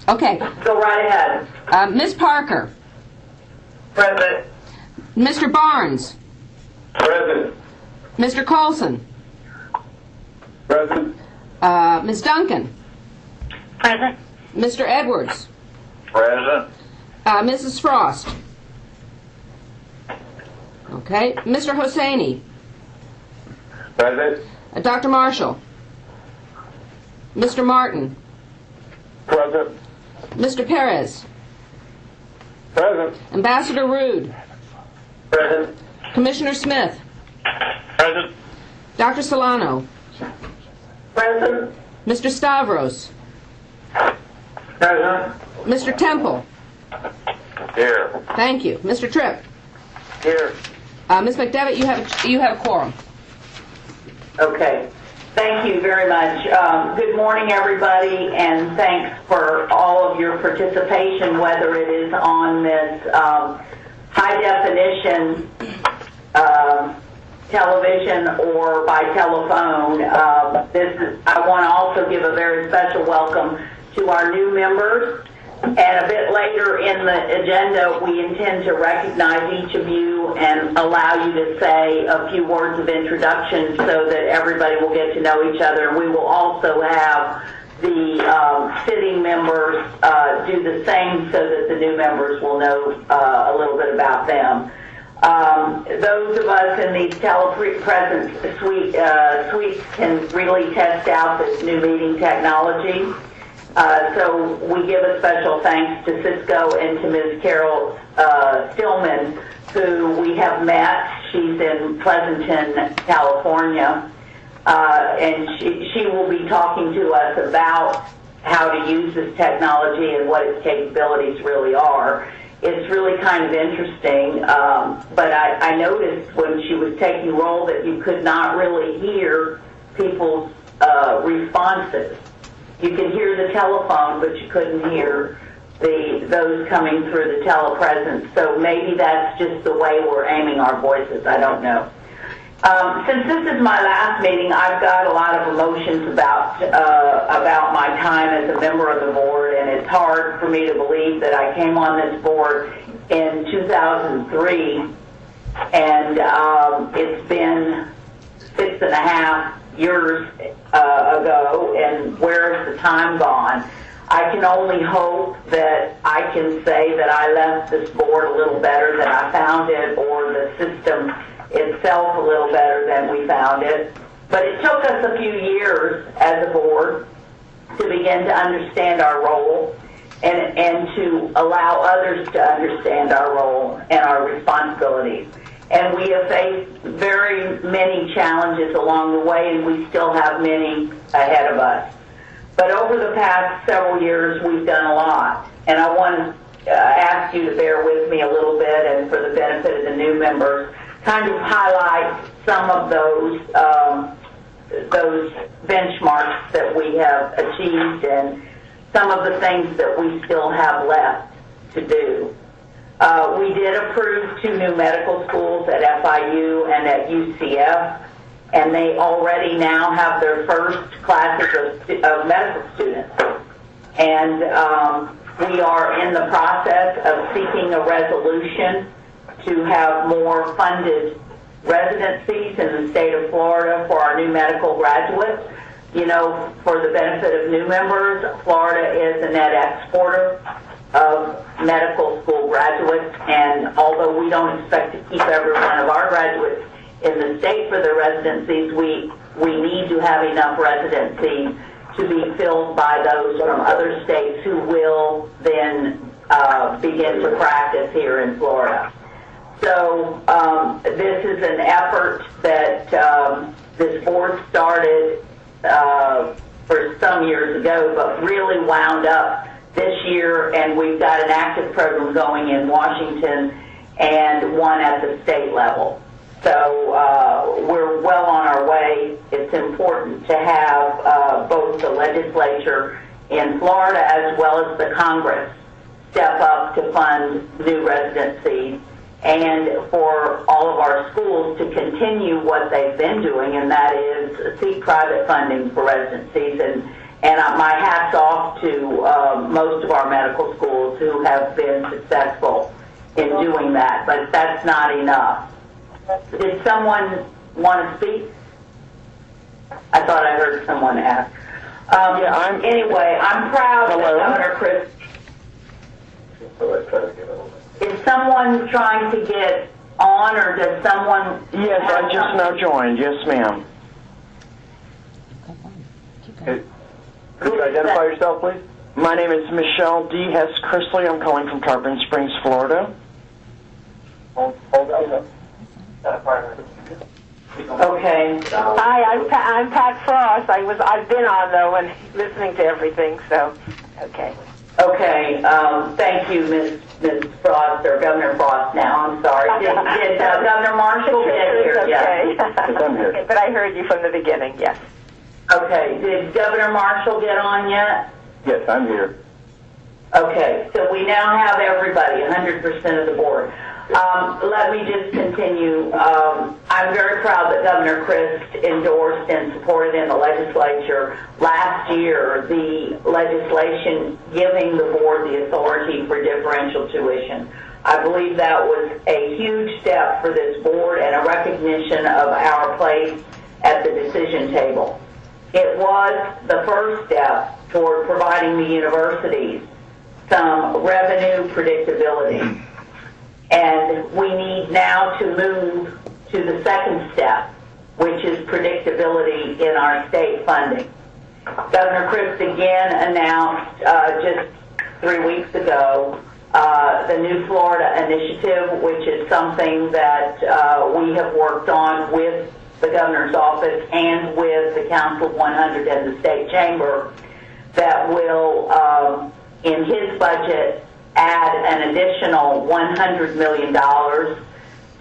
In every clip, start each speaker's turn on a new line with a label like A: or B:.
A: Okay.
B: Go right ahead.
A: Ms. Parker.
B: Present.
A: Mr. Barnes.
B: Present.
A: Mr. Coulson.
B: Present.
A: Ms. Duncan.
C: Present.
A: Mr. Edwards.
B: Present.
A: Mrs. Frost. Okay. Mr. Hosseini.
B: Present.
A: Dr. Marshall. Mr. Martin.
B: Present.
A: Mr. Perez.
B: Present.
A: Ambassador Rude.
B: Present.
A: Commissioner Smith.
B: Present.
A: Dr. Solano.
B: Present.
A: Mr. Stavros.
B: Present.
A: Mr. Temple.
B: Here.
A: Thank you. Mr. Tripp.
B: Here.
A: Ms. McDevitt, you have a quorum.
B: Okay. Thank you very much. Good morning, everybody, and thanks for all of your participation, whether it is on this high-definition television or by telephone. I want to also give a very special welcome to our new members. And a bit later in the agenda, we intend to recognize each of you and allow you to say a few words of introduction so that everybody will get to know each other. We will also have the sitting members do the same so that the new members will know a little bit about them. Those of us in these telepresence suites can really test out this new meeting technology. So we give a special thanks to Cisco and to Ms. Carol Stillman, who we have met. She's in Pleasanton, California, and she will be talking to us about how to use this technology and what its capabilities really are. It's really kind of interesting, but I noticed when she was taking roll that you could not really hear people's responses. You could hear the telephone, but you couldn't hear those coming through the telepresence. So maybe that's just the way we're aiming our voices. I don't know. Since this is my last meeting, I've got a lot of emotions about my time as a member of the board, and it's hard for me to believe that I came on this board in 2003, and it's been 6.5 years ago, and where's the time gone? I can only hope that I can say that I left this board a little better than I found it, or the system itself a little better than we found it. But it took us a few years as a board to begin to understand our role and to allow others to understand our role and our responsibilities. And we have faced very many challenges along the way, and we still have many ahead of us. But over the past several years, we've done a lot. And I want to ask you to bear with me a little bit, and for the benefit of the new members, kind of highlight some of those benchmarks that we have achieved and some of the things that we still have left to do. We did approve 2 new medical schools at FIU and at UCF, and they already now have their first classes of medical students. And we are in the process of seeking a resolution to have more funded residencies in the state of Florida for our new medical graduates. You know, for the benefit of new members, Florida is a net exporter of medical school graduates, and although we don't expect to keep every one of our graduates in the state for their residencies, we need to have enough residencies to be filled by those from other states who will then begin to practice here in Florida. So this is an effort that this board started for some years ago, but really wound up this year, and we've got an active program going in Washington and one at the state level. So we're well on our way. It's important to have both the legislature in Florida as well as the Congress step up to fund new residencies, and for all of our schools to continue what they've been doing, and that is seek private funding for residencies. And my hat's off to most of our medical schools who have been successful in doing that, but that's not enough. Did someone want to speak? I thought I heard someone ask. Anyway, I'm proud that Governor Chris. Is someone trying to get on, or does someone?
D: Yes, I just now joined. Yes, ma'am.
E: Could you identify yourself, please?
D: My name is Michelle D. Hess Chrisley. I'm calling from Tarpon Springs, Florida.
E: Hold on.
B: Okay.
F: Hi, I'm Pat Frost. I've been on though and listening to everything. So, okay.
B: Okay. Thank you, Ms. Frost, or Governor Frost. Now, I'm sorry. Did Governor Marshall get here?
F: Okay.
B: Yes.
E: I'm here.
F: But I heard you from the beginning. Yes.
B: Okay. Did Governor Marshall get on yet?
E: Yes, I'm here.
B: Okay. So we now have everybody, 100% of the board. Let me just continue. I'm very proud that Governor Christ endorsed and supported in the legislature last year the legislation giving the board the authority for differential tuition. I believe that was a huge step for this board and a recognition of our place at the decision table. It was the first step toward providing the universities some revenue predictability. And we need now to move to the second step, which is predictability in our state funding. Governor Christ again announced just 3 weeks ago the New Florida Initiative, which is something that we have worked on with the governor's office and with the Council of 100 and the state chamber, that will, in his budget, add an additional $100 million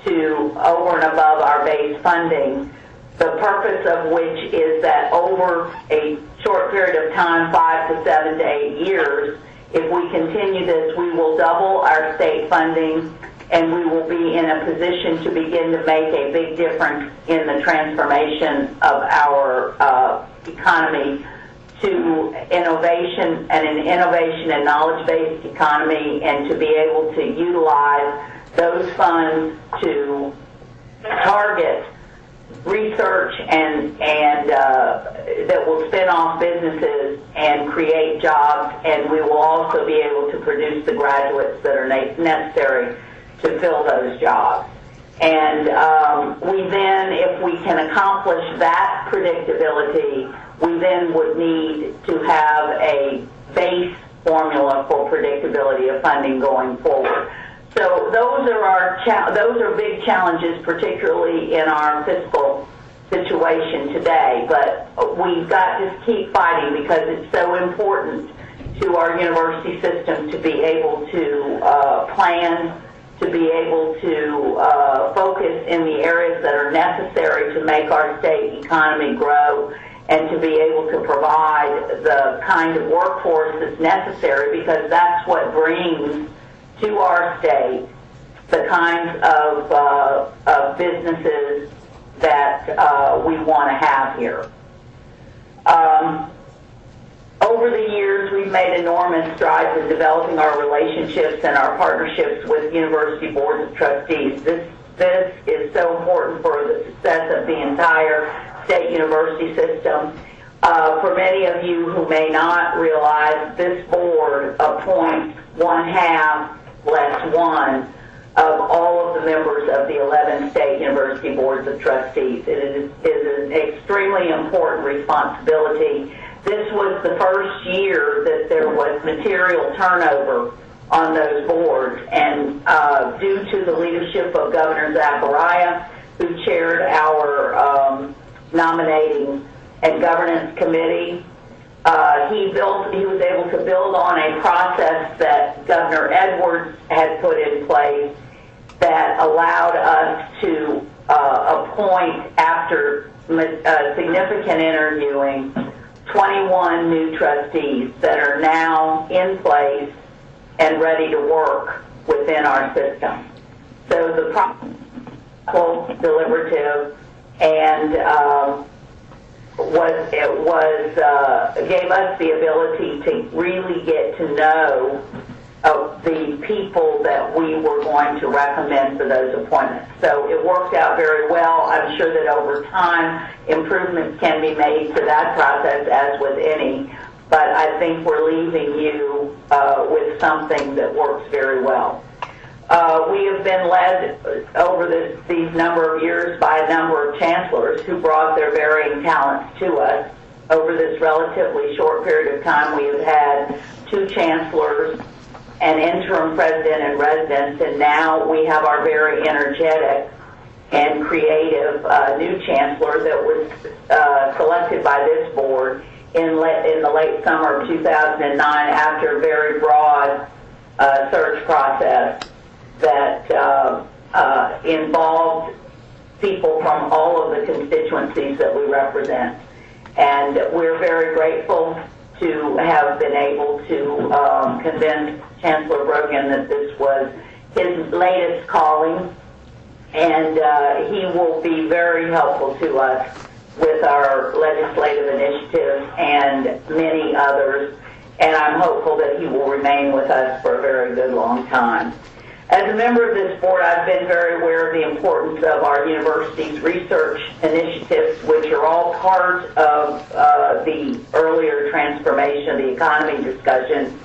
B: to over and above our base funding, the purpose of which is that over a short period of time, 5 to 7 to 8 years, if we continue this, we will double our state funding and we will be in a position to begin to make a big difference in the transformation of our economy to innovation and an innovation and knowledge-based economy, and to be able to utilize those funds to target research and that will spin off businesses and create jobs, and we will also be able to produce the graduates that are necessary to fill those jobs. And we then, if we can accomplish that predictability, we then would need to have a base formula for predictability of funding going forward. So those are big challenges, particularly in our fiscal situation today. But we've got to keep fighting because it's so important to our university system to be able to plan, to be able to focus in the areas that are necessary to make our state economy grow, and to be able to provide the kind of workforce that's necessary, because that's what brings to our state the kinds of businesses that we want to have here. Over the years, we've made enormous strides in developing our relationships and our partnerships with university boards of trustees. This is so important for the success of the entire state university system. For many of you who may not realize, this board appoints 1/2 less 1 of all of the members of the 11 state university boards of trustees. It is an extremely important responsibility. This was the first year that there was material turnover on those boards, and due to the leadership of Governor Zachariah, who chaired our nominating and governance committee, he was able to build on a process that Governor Edwards had put in place that allowed us to appoint, after significant interviewing, 21 new trustees that are now in place and ready to work within our system. So the deliberative and gave us the ability to really get to know the people that we were going to recommend for those appointments. So it worked out very well. I'm sure that over time improvements can be made to that process, as with any, but I think we're leaving you with something that works very well. We have been led over these number of years by a number of chancellors who brought their varying talents to us. Over this relatively short period of time, we have had 2 chancellors, an interim president and residence, and now we have our very energetic and creative new chancellor that was selected by this board in the late summer of 2009 after a very broad search process that involved people from all of the constituencies that we represent. And we're very grateful to have been able to convince Chancellor Brogan that this was his latest calling, and he will be very helpful to us with our legislative initiatives and many others, and I'm hopeful that he will remain with us for a very good long time. As a member of this board, I've been very aware of the importance of our university's research initiatives, which are all part of the earlier transformation of the economy discussion,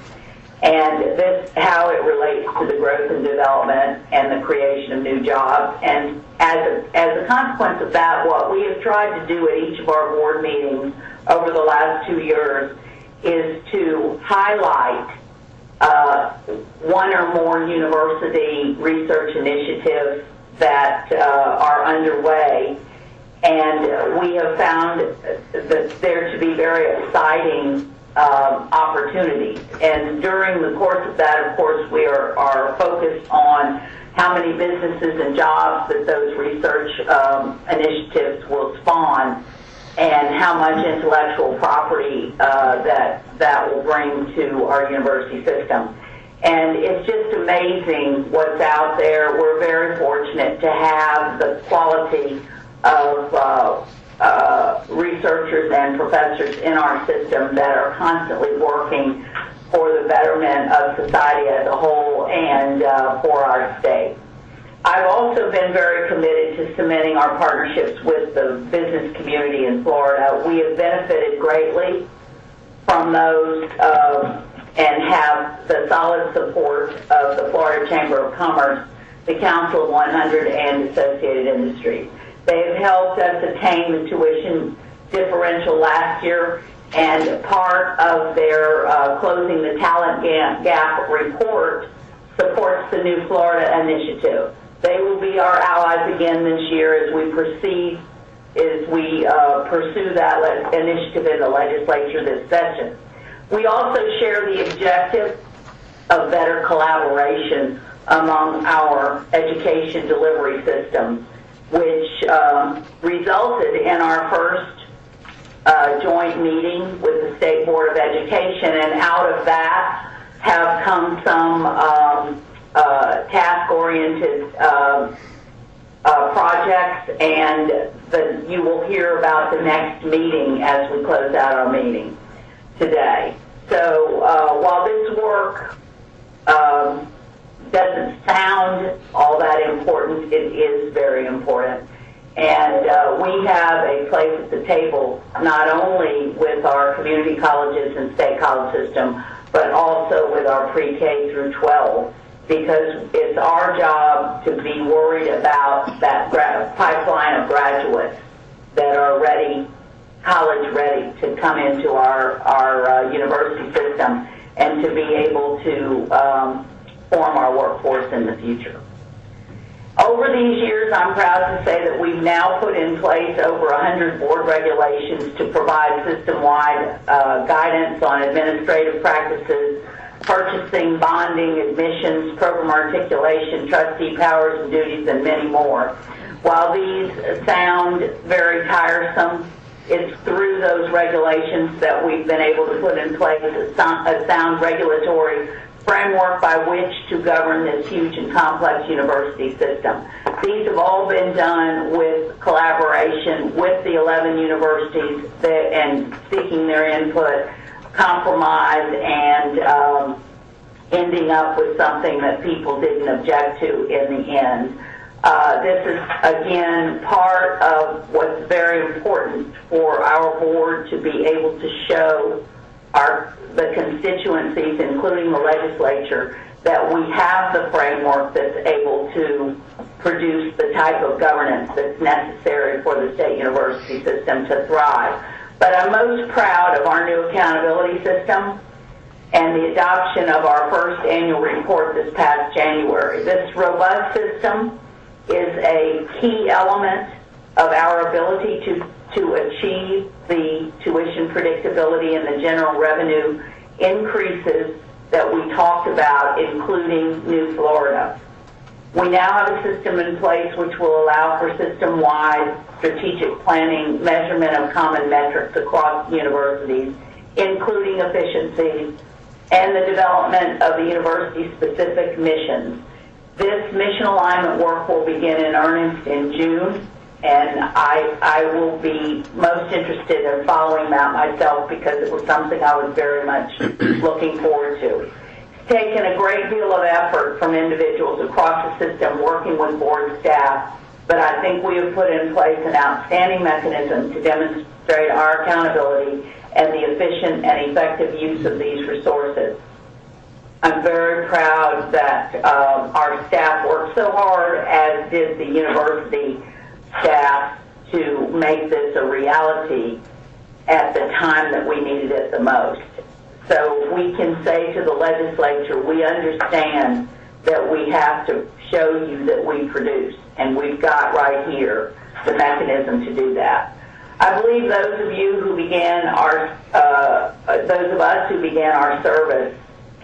B: and this how it relates to the growth and development and the creation of new jobs. And as a consequence of that, what we have tried to do at each of our board meetings over the last 2 years is to highlight one or more university research initiatives that are underway, and we have found that there to be very exciting opportunities. And during the course of that, of course, we are focused on how many businesses and jobs that those research initiatives will spawn, and how much intellectual property that will bring to our university system. And it's just amazing what's out there. We're very fortunate to have the quality of researchers and professors in our system that are constantly working for the betterment of society as a whole and for our state. I've also been very committed to cementing our partnerships with the business community in Florida. We have benefited greatly from those and have the solid support of the Florida Chamber of Commerce, the Council of 100, and Associated Industries. They have helped us attain the tuition differential last year, and part of their Closing the Talent Gap report supports the New Florida Initiative. They will be our allies again this year as we proceed, as we pursue that initiative in the legislature this session. We also share the objective of better collaboration among our education delivery systems, which resulted in our first joint meeting with the State Board of Education, and out of that have come some task-oriented projects, and you will hear about the next meeting as we close out our meeting today. So while this work doesn't sound all that important, it is very important. And we have a place at the table not only with our community colleges and state college system, but also with our pre-K through 12, because it's our job to be worried about that pipeline of graduates that are ready, college ready, to come into our university system and to be able to form our workforce in the future. Over these years, I'm proud to say that we've now put in place over 100 board regulations to provide system-wide guidance on administrative practices, purchasing, bonding, admissions, program articulation, trustee powers and duties, and many more. While these sound very tiresome, it's through those regulations that we've been able to put in place a sound regulatory framework by which to govern this huge and complex university system. These have all been done with collaboration with the 11 universities and seeking their input, compromise, and ending up with something that people didn't object to in the end. This is, again, part of what's very important for our board to be able to show the constituencies, including the legislature, that we have the framework that's able to produce the type of governance that's necessary for the state university system to thrive. But I'm most proud of our new accountability system and the adoption of our first annual report this past January. This robust system is a key element of our ability to achieve the tuition predictability and the general revenue increases that we talked about, including New Florida. We now have a system in place which will allow for system-wide strategic planning, measurement of common metrics across universities, including efficiency, and the development of the university-specific missions. This mission alignment work will begin in earnest in June, and I will be most interested in following that myself because it was something I was very much looking forward to. It's taken a great deal of effort from individuals across the system working with board staff, but I think we have put in place an outstanding mechanism to demonstrate our accountability and the efficient and effective use of these resources. I'm very proud that our staff worked so hard, as did the university staff, to make this a reality at the time that we needed it the most. So we can say to the legislature, we understand that we have to show you that we produce, and we've got right here the mechanism to do that. I believe those of you who began those of us who began our service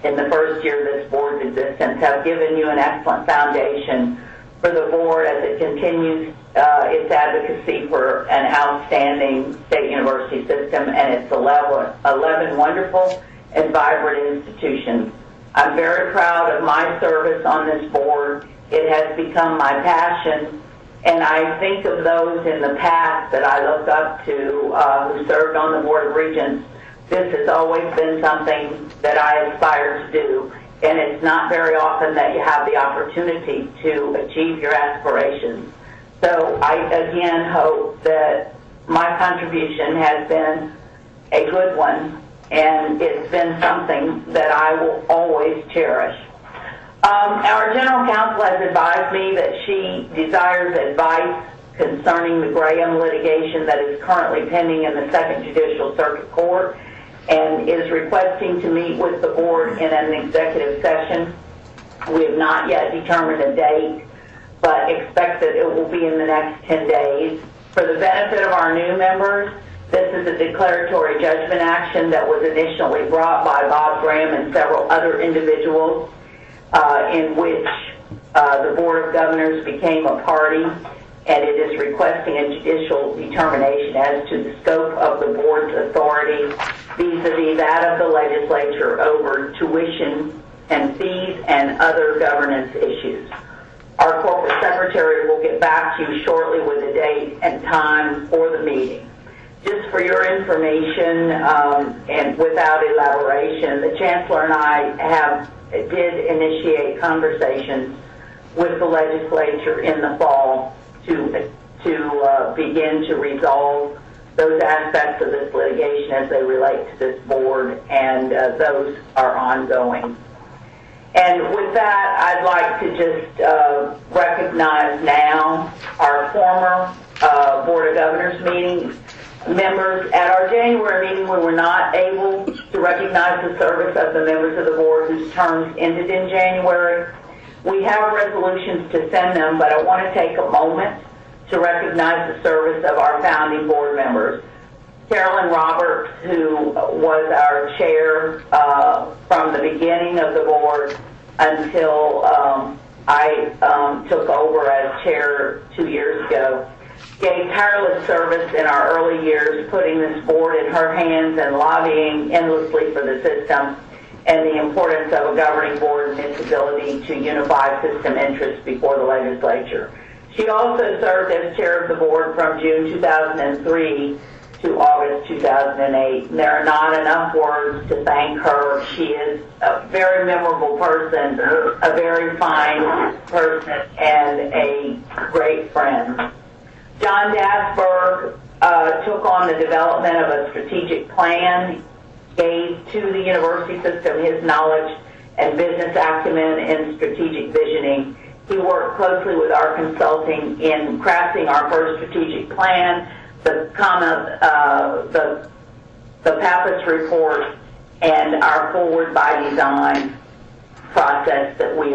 B: in the first year of this board's existence have given you an excellent foundation for the board as it continues its advocacy for an outstanding state university system and its 11 wonderful and vibrant institutions. I'm very proud of my service on this board. It has become my passion, and I think of those in the past that I looked up to who served on the Board of Regents. This has always been something that I aspire to do, and it's not very often that you have the opportunity to achieve your aspirations. So I again hope that my contribution has been a good one, and it's been something that I will always cherish. Our General Counsel has advised me that she desires advice concerning the Graham litigation that is currently pending in the Second Judicial Circuit Court and is requesting to meet with the board in an executive session. We have not yet determined a date, but expect that it will be in the next 10 days. For the benefit of our new members, this is a declaratory judgment action that was initially brought by Bob Graham and several other individuals, in which the Board of Governors became a party, and it is requesting a judicial determination as to the scope of the board's authority vis-a-vis that of the legislature over tuition and fees and other governance issues. Our corporate secretary will get back to you shortly with a date and time for the meeting. Just for your information, and without elaboration, the Chancellor and I did initiate conversations with the legislature in the fall to begin to resolve those aspects of this litigation as they relate to this board, and those are ongoing. And with that, I'd like to just recognize now our former Board of Governors meeting members. At our January meeting, we were not able to recognize the service of the members of the board whose terms ended in January. We have resolutions to send them, but I want to take a moment to recognize the service of our founding board members. Carolyn Roberts, who was our chair from the beginning of the board until I took over as chair 2 years ago, gave tireless service in our early years, putting this board in her hands and lobbying endlessly for the system. and the importance of a governing board and its ability to unify system interests before the legislature. She also served as chair of the board from June 2003 to August 2008. And there are not enough words to thank her. She is a very memorable person, a very fine person, and a great friend. John Dasberg took on the development of a strategic plan, gave to the university system his knowledge and business acumen in strategic visioning. He worked closely with our consulting in crafting our first strategic plan, the Pappas report, and our Forward by Design process that we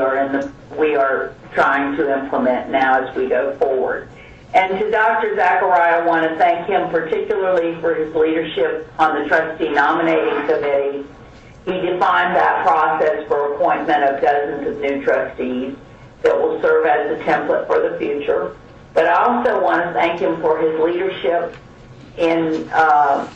B: are trying to implement now as we go forward. And to Dr. Zachariah, I want to thank him particularly for his leadership on the trustee nominating committee. He defined that process for appointment of dozens of new trustees that will serve as a template for the future. But I also want to thank him for his leadership in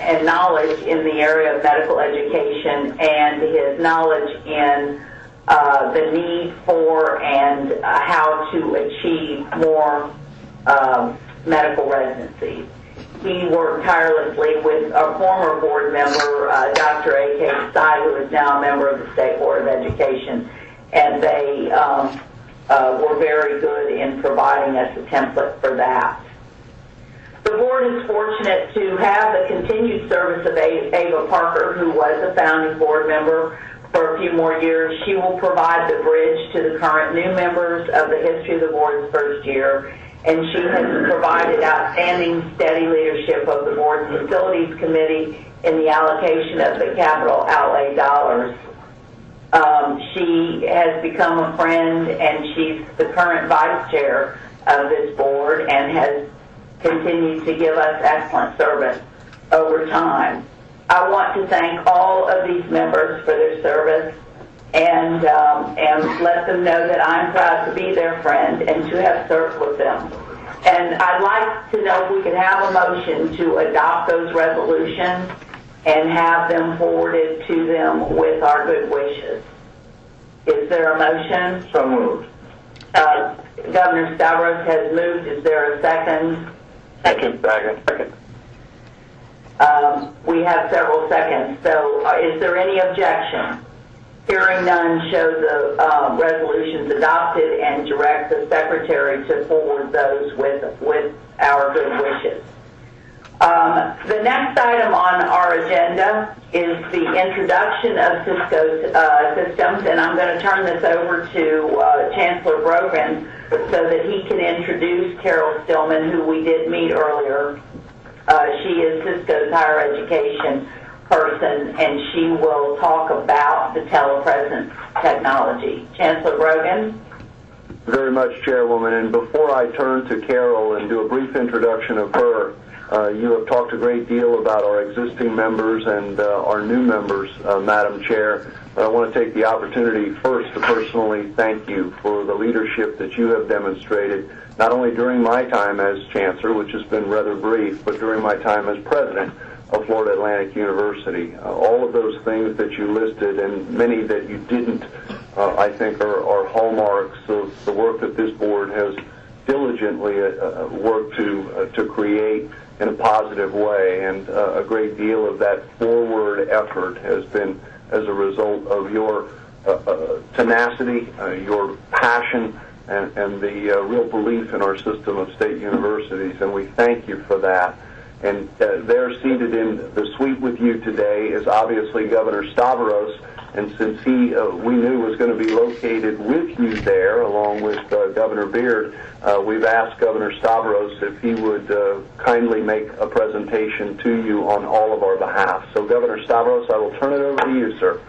B: and knowledge in the area of medical education and his knowledge in the need for and how to achieve more medical residencies. He worked tirelessly with a former board member, Dr. A.K. Tsai, who is now a member of the State Board of Education, and they were very good in providing us a template for that. The board is fortunate to have the continued service of Ava Parker, who was a founding board member for a few more years. She will provide the bridge to the current new members of the history of the board's first year, and she has provided outstanding, steady leadership of the board's facilities committee in the allocation of the capital outlay dollars. She has become a friend, and she's the current vice chair of this board and has continued to give us excellent service over time. I want to thank all of these members for their service and let them know that I'm proud to be their friend and to have served with them. And I'd like to know if we could have a motion to adopt those resolutions and have them forwarded to them with our good wishes. Is there a motion?
E: So moved.
B: Governor Stavros has moved. Is there a second?
E: Second.
B: We have several seconds. So is there any objection? Hearing none, show the resolutions adopted and direct the secretary to forward those with our good wishes. The next item on our agenda is the introduction of Cisco systems, and I'm going to turn this over to Chancellor Brogan so that he can introduce Carol Stillman, who we did meet earlier. She is Cisco's higher education person, and she will talk about the telepresence technology. Chancellor Brogan?
E: Very much, Chairwoman. And before I turn to Carol and do a brief introduction of her, you have talked a great deal about our existing members and our new members, Madam Chair. But I want to take the opportunity first to personally thank you for the leadership that you have demonstrated, not only during my time as Chancellor, which has been rather brief, but during my time as President of Florida Atlantic University. All of those things that you listed and many that you didn't, I think are hallmarks of the work that this board has diligently worked to create in a positive way, and a great deal of that forward effort has been as a result of your tenacity, your passion, and the real belief in our system of state universities, and we thank you for that. And there seated in the suite with you today is obviously Governor Stavros, and since he, we knew, was going to be located with you there, along with Governor Beard, we've asked Governor Stavros if he would kindly make a presentation to you on all of our behalf. So, Governor Stavros, I will turn it over to you, sir.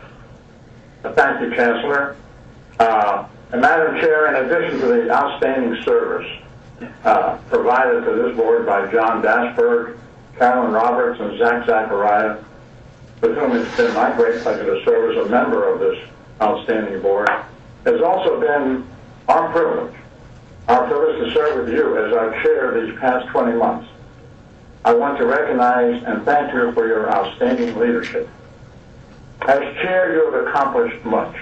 G: Thank you, Chancellor. And Madam Chair, in addition to the outstanding service provided to this board by John Dasberg, Carolyn Roberts, and Zach Zachariah, with whom it's been my great pleasure to serve as a member of this outstanding board, has also been our privilege to serve with you as our chair these past 20 months. I want to recognize and thank you for your outstanding leadership. As chair, you have accomplished much,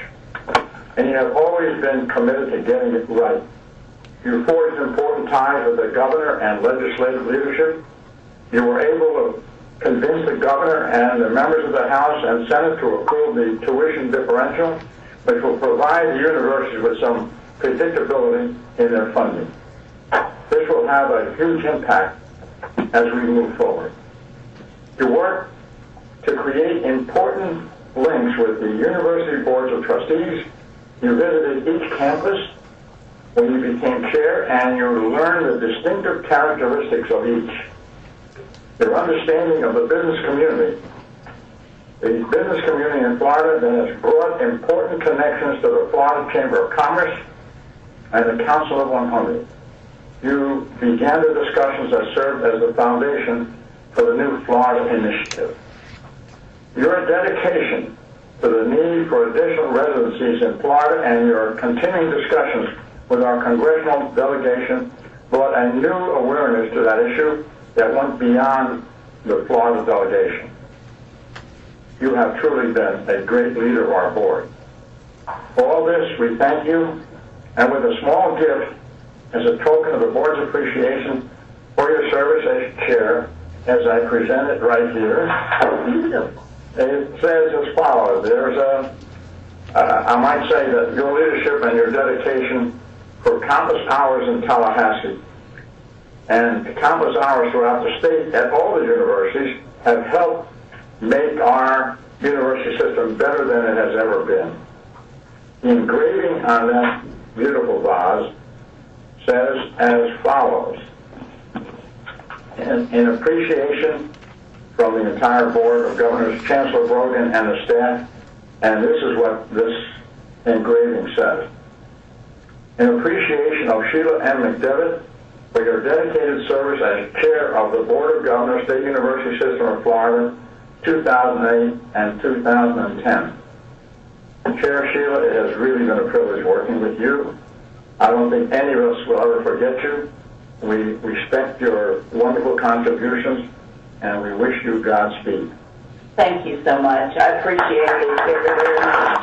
G: and you have always been committed to getting it right. You forged important ties with the governor and legislative leadership. You were able to convince the governor and the members of the House and Senate to approve the tuition differential, which will provide the universities with some predictability in their funding. This will have a huge impact as we move forward. You worked to create important links with the university boards of trustees. You visited each campus when you became chair, and you learned the distinctive characteristics of each. Your understanding of the business community in Florida that has brought important connections to the Florida Chamber of Commerce and the Council of 100. You began the discussions that served as the foundation for the new Florida Initiative. Your dedication to the need for additional residencies in Florida and your continuing discussions with our congressional delegation brought a new awareness to that issue that went beyond the Florida delegation. You have truly been a great leader of our board. For all this, we thank you, and with a small gift as a token of the board's appreciation for your service as chair, as I present it right here, it says as follows. There's I might say that your leadership and your dedication for countless hours in Tallahassee and countless hours throughout the state at all the universities have helped make our university system better than it has ever been. The engraving on that beautiful vase says as follows. In appreciation from the entire board of governors, Chancellor Brogan, and the staff, and this is what this engraving says. In appreciation of Sheila M. McDevitt for your dedicated service as chair of the Board of Governors, State University System of Florida, 2008 and 2010. Chair Sheila, it has really been a privilege working with you. I don't think any of us will ever forget you. We respect your wonderful contributions, and we wish you Godspeed.
B: Thank you so much. I appreciate it very, very much.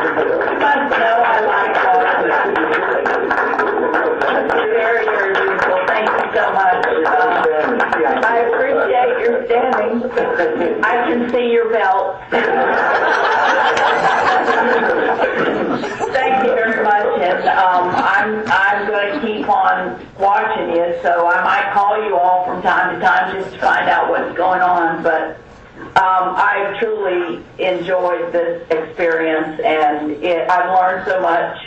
B: You must know I like all of it. Very, very beautiful. Thank you so much. I appreciate your standing. I can see your belt. Thank you very much, and I'm going to keep on watching you, so I might call you all from time to time just to find out what's going on, but I've truly enjoyed this experience, and I've learned so much,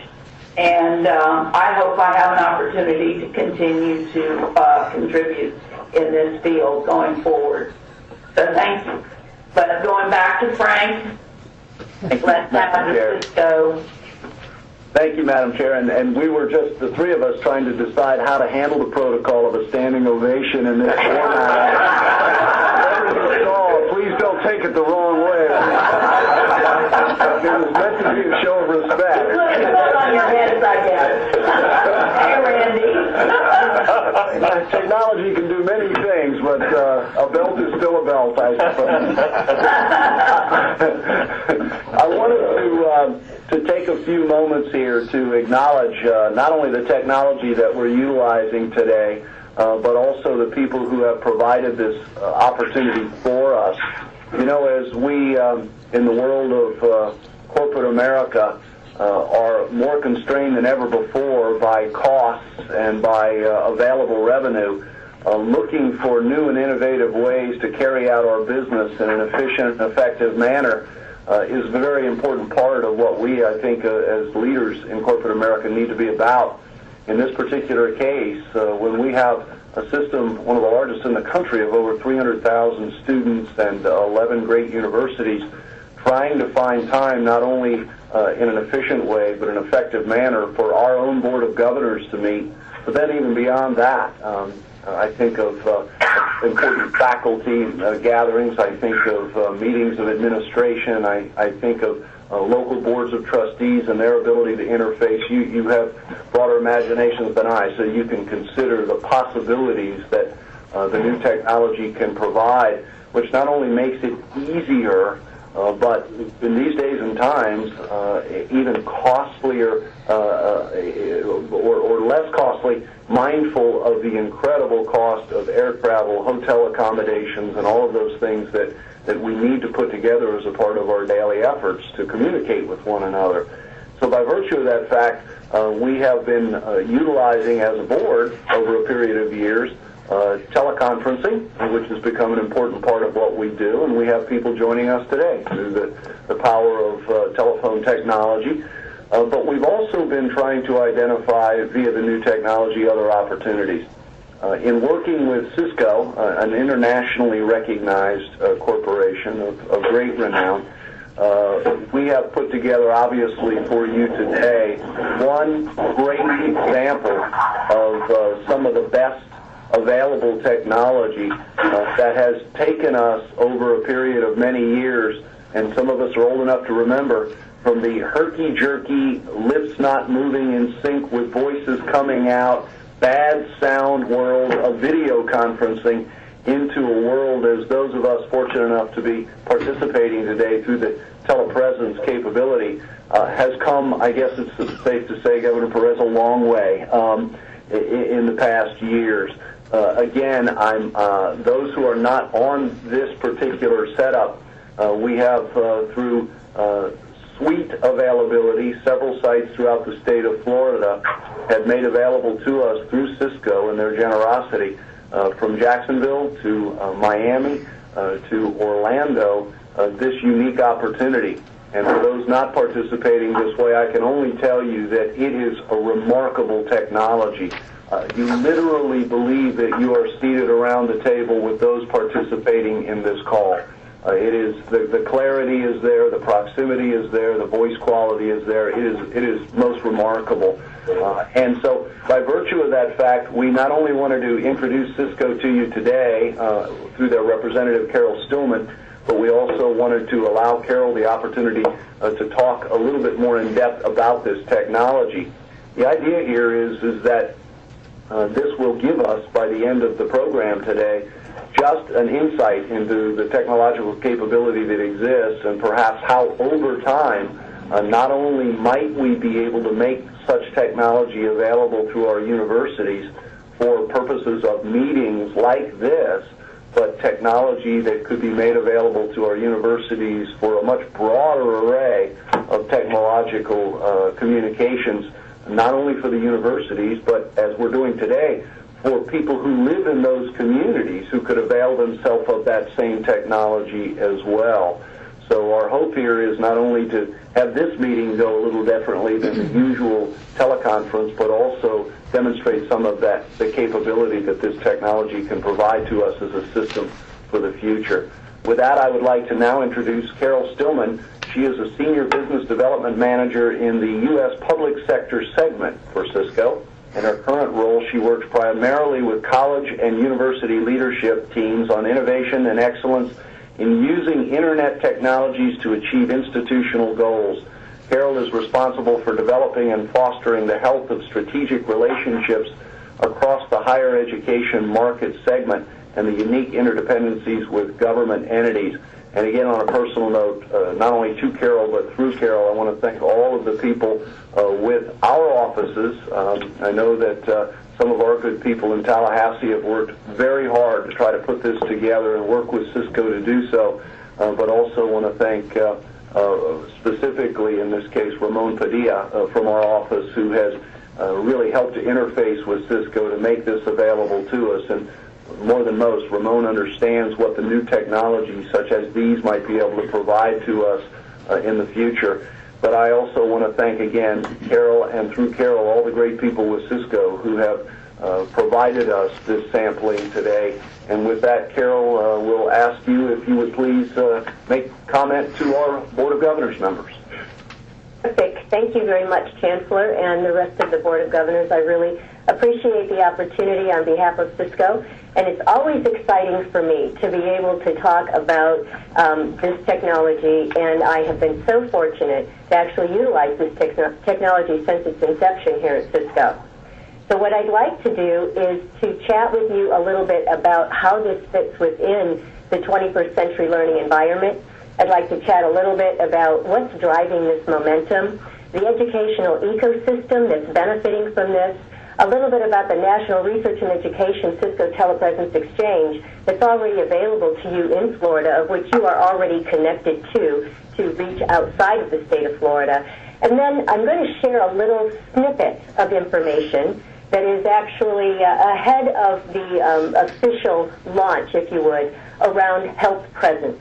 B: and I hope I have an opportunity to continue to contribute in this field going forward. So thank you. But going back to Frank, let's have this go.
E: Thank you, Madam Chair. And we were just, the three of us, trying to decide how to handle the protocol of a standing ovation in this format. Please don't take it the wrong way. It was meant to be a show of respect.
B: Put it on your heads, I guess. Hey, Randy.
E: Technology can do many things, but a belt is still a belt, I suppose. I wanted to take a few moments here to acknowledge not only the technology that we're utilizing today, but also the people who have provided this opportunity for us. You know, as we, in the world of corporate America, are more constrained than ever before by costs and by available revenue, looking for new and innovative ways to carry out our business in an efficient and effective manner is a very important part of what we, I think, as leaders in corporate America need to be about. In this particular case, when we have a system, one of the largest in the country, of over 300,000 students and 11 great universities, trying to find time not only in an efficient way but an effective manner for our own Board of Governors to meet, but then even beyond that, I think of important faculty gatherings, I think of meetings of administration, I think of local boards of trustees and their ability to interface. You have broader imaginations than I, so you can consider the possibilities that the new technology can provide, which not only makes it easier, but in these days and times, even costlier or less costly, mindful of the incredible cost of air travel, hotel accommodations, and all of those things that we need to put together as a part of our daily efforts to communicate with one another. So by virtue of that fact, we have been utilizing as a board over a period of years teleconferencing, which has become an important part of what we do, and we have people joining us today through the power of telephone technology. But we've also been trying to identify, via the new technology, other opportunities. In working with Cisco, an internationally recognized corporation of great renown, we have put together, obviously, for you today, one great example of some of the best available technology that has taken us over a period of many years, and some of us are old enough to remember, from the herky-jerky, lips not moving in sync with voices coming out, bad sound world of video conferencing into a world, as those of us fortunate enough to be participating today through the telepresence capability, has come, I guess it's safe to say, Governor Perez, a long way in the past years. Again, those who are not on this particular setup, we have through suite availability, several sites throughout the state of Florida had made available to us through Cisco and their generosity, from Jacksonville to Miami to Orlando, this unique opportunity. And for those not participating this way, I can only tell you that it is a remarkable technology. You literally believe that you are seated around the table with those participating in this call. It is the clarity is there, the proximity is there, the voice quality is there. It is most remarkable. And so, by virtue of that fact, we not only wanted to introduce Cisco to you today through their representative, Carol Stillman, but we also wanted to allow Carol the opportunity to talk a little bit more in depth about this technology. The idea here is that this will give us, by the end of the program today, just an insight into the technological capability that exists, and perhaps how over time not only might we be able to make such technology available to our universities for purposes of meetings like this, but technology that could be made available to our universities for a much broader array of technological communications, not only for the universities, but as we're doing today, for people who live in those communities who could avail themselves of that same technology as well. So our hope here is not only to have this meeting go a little differently than the usual teleconference, but also demonstrate some of the capability that this technology can provide to us as a system for the future. With that, I would like to now introduce Carol Stillman. She is a Senior Business Development Manager in the U.S. Public Sector segment for Cisco. In her current role, she works primarily with college and university leadership teams on innovation and excellence in using Internet technologies to achieve institutional goals. Carol is responsible for developing and fostering the health of strategic relationships across the higher education market segment and the unique interdependencies with government entities. And again, on a personal note, not only to Carol, but through Carol, I want to thank all of the people with our offices. I know that some of our good people in Tallahassee have worked very hard to try to put this together and work with Cisco to do so, but also want to thank specifically, in this case, Ramon Padilla from our office, who has really helped to interface with Cisco to make this available to us. And more than most, Ramon understands what the new technologies such as these might be able to provide to us in the future. But I also want to thank again Carol, and through Carol, all the great people with Cisco who have provided us this sampling today. And with that, Carol, we'll ask you if you would please make comment to our Board of Governors members.
H: Perfect. Thank you very much, Chancellor, and the rest of the Board of Governors. I really appreciate the opportunity on behalf of Cisco, and it's always exciting for me to be able to talk about this technology, and I have been so fortunate to actually utilize this technology since its inception here at Cisco. So what I'd like to do is to chat with you a little bit about how this fits within the 21st century learning environment. I'd like to chat a little bit about what's driving this momentum, the educational ecosystem that's benefiting from this, a little bit about the National Research and Education Cisco Telepresence Exchange that's already available to you in Florida, of which you are already connected to reach outside of the state of Florida. And then I'm going to share a little snippet of information that is actually ahead of the official launch, if you would, around health presence.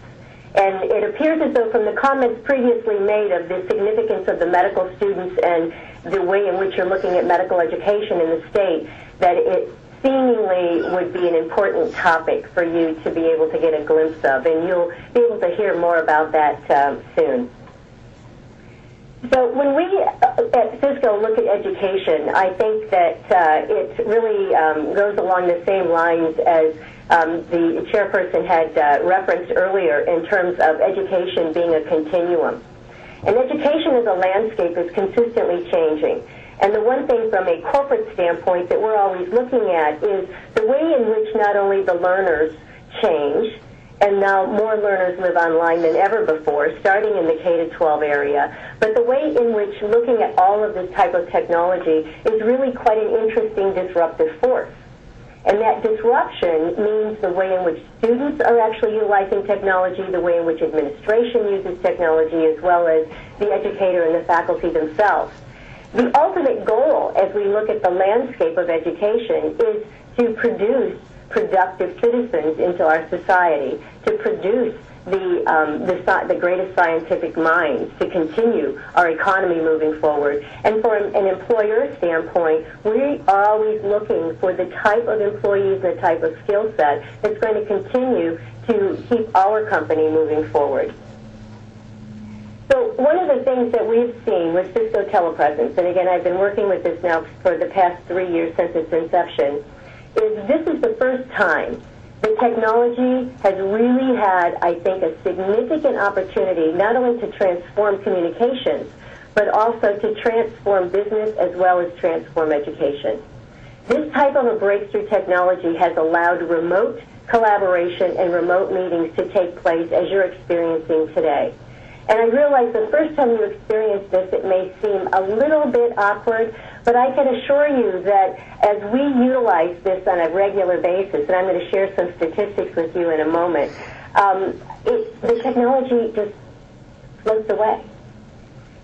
H: And it appears as though from the comments previously made of the significance of the medical students and the way in which you're looking at medical education in the state, that it seemingly would be an important topic for you to be able to get a glimpse of. And you'll be able to hear more about that soon. So when we at Cisco look at education, I think that it really goes along the same lines as the chairperson had referenced earlier in terms of education being a continuum. And education as a landscape is consistently changing. And the one thing from a corporate standpoint that we're always looking at is the way in which not only the learners change, and now more learners live online than ever before, starting in the K-12 area, but the way in which looking at all of this type of technology is really quite an interesting disruptive force. And that disruption means the way in which students are actually utilizing technology, the way in which administration uses technology, as well as the educator and the faculty themselves. The ultimate goal, as we look at the landscape of education, is to produce productive citizens into our society, to produce the greatest scientific minds, to continue our economy moving forward. And from an employer standpoint, we are always looking for the type of employees and the type of skill set that's going to continue to keep our company moving forward. So one of the things that we've seen with Cisco Telepresence, and again, I've been working with this now for the past 3 years since its inception, is this is the first time the technology has really had, I think, a significant opportunity not only to transform communications, but also to transform business as well as transform education. This type of a breakthrough technology has allowed remote collaboration and remote meetings to take place as you're experiencing today. And I realize the first time you experience this, it may seem a little bit awkward, but I can assure you that as we utilize this on a regular basis, and I'm going to share some statistics with you in a moment, the technology just floats away.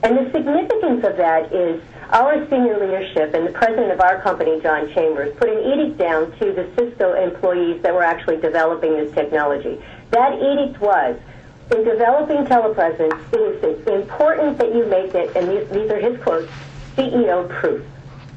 H: And the significance of that is our senior leadership and the president of our company, John Chambers, put an edict down to the Cisco employees that were actually developing this technology. That edict was, in developing telepresence, it is important that you make it, and these are his quotes, CEO proof.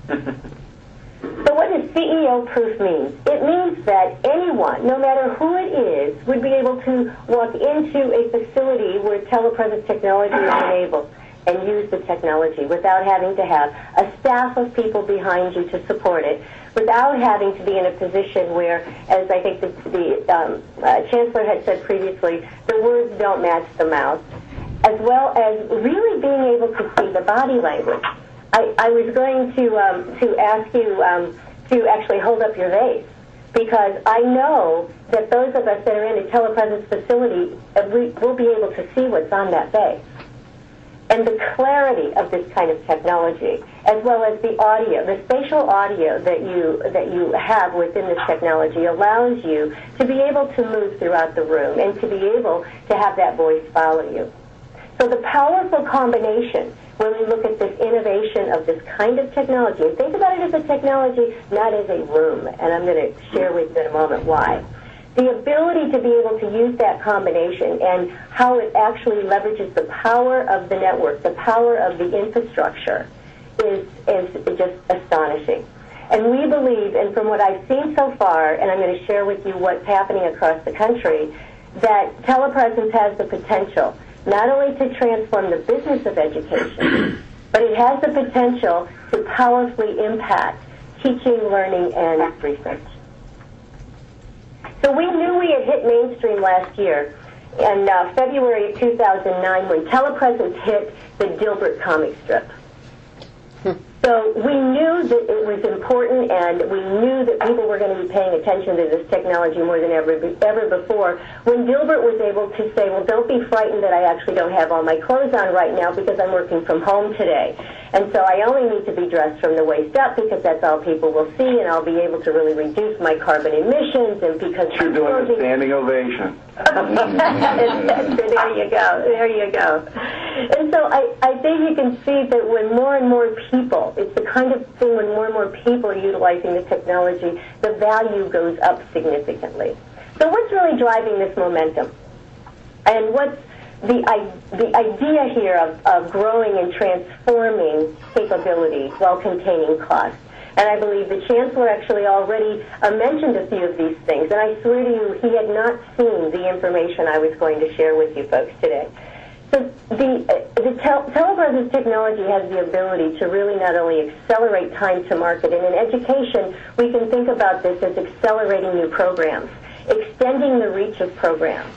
H: So what does CEO proof mean? It means that anyone, no matter who it is, would be able to walk into a facility where telepresence technology is enabled and use the technology without having to have a staff of people behind you to support it, without having to be in a position where, as I think the Chancellor had said previously, the words don't match the mouth, as well as really being able to see the body language. I was going to ask you to actually hold up your vase, because I know that those of us that are in a telepresence facility, will be able to see what's on that vase. And the clarity of this kind of technology, as well as the audio, the spatial audio that you have within this technology, allows you to be able to move throughout the room and to be able to have that voice follow you. So the powerful combination when we look at this innovation of this kind of technology, and think about it as a technology, not as a room, and I'm going to share with you in a moment why. The ability to be able to use that combination and how it actually leverages the power of the network, the power of the infrastructure, is just astonishing. And we believe, and from what I've seen so far, and I'm going to share with you what's happening across the country, that telepresence has the potential not only to transform the business of education, but it has the potential to powerfully impact teaching, learning, and research. So we knew we had hit mainstream last year in February of 2009 when telepresence hit the Dilbert comic strip. So we knew that it was important, and we knew that people were going to be paying attention to this technology more than ever before. When Gilbert was able to say, well, don't be frightened that I actually don't have all my clothes on right now because I'm working from home today. And so I only need to be dressed from the waist up because that's all people will see, and I'll be able to really reduce my carbon emissions. And because
E: You're doing a standing ovation.
H: There you go. There you go. And so I think you can see that when more and more people, it's the kind of thing when more and more people are utilizing the technology, the value goes up significantly. So what's really driving this momentum? And what's the idea here of growing and transforming capabilities while containing costs? And I believe the Chancellor actually already mentioned a few of these things. And I swear to you, he had not seen the information I was going to share with you folks today. So the telepresence technology has the ability to really not only accelerate time to market, and in education, we can think about this as accelerating new programs, extending the reach of programs,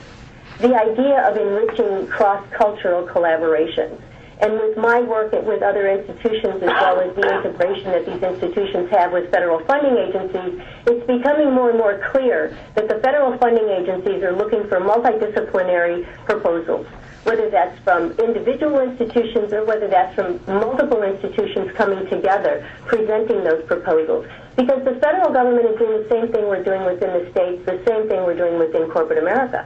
H: the idea of enriching cross-cultural collaborations. And with my work with other institutions, as well as the integration that these institutions have with federal funding agencies, it's becoming more and more clear that the federal funding agencies are looking for multidisciplinary proposals, whether that's from individual institutions or whether that's from multiple institutions coming together, presenting those proposals. Because the federal government is doing the same thing we're doing within the states, the same thing we're doing within corporate America.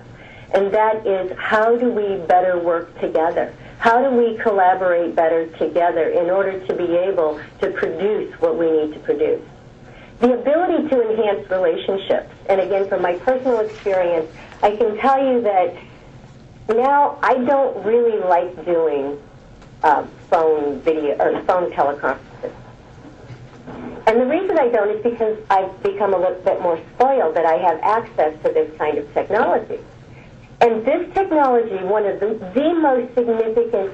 H: And that is, how do we better work together? How do we collaborate better together in order to be able to produce what we need to produce? The ability to enhance relationships, and again, from my personal experience, I can tell you that now I don't really like doing phone video or phone teleconferences. And the reason I don't is because I've become a little bit more spoiled that I have access to this kind of technology. And this technology, one of the most significant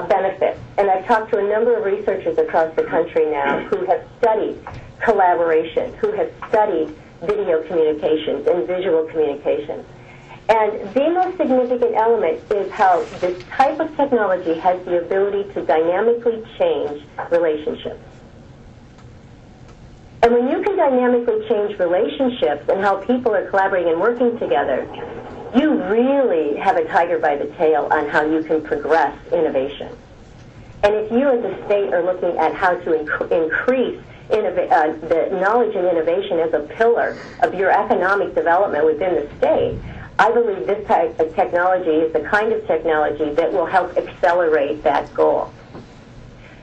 H: benefits, and I've talked to a number of researchers across the country now who have studied collaboration, who have studied video communications and visual communications. And the most significant element is how this type of technology has the ability to dynamically change relationships. And when you can dynamically change relationships and how people are collaborating and working together, you really have a tiger by the tail on how you can progress innovation. And if you as a state are looking at how to increase the knowledge and innovation as a pillar of your economic development within the state, I believe this type of technology is the kind of technology that will help accelerate that goal.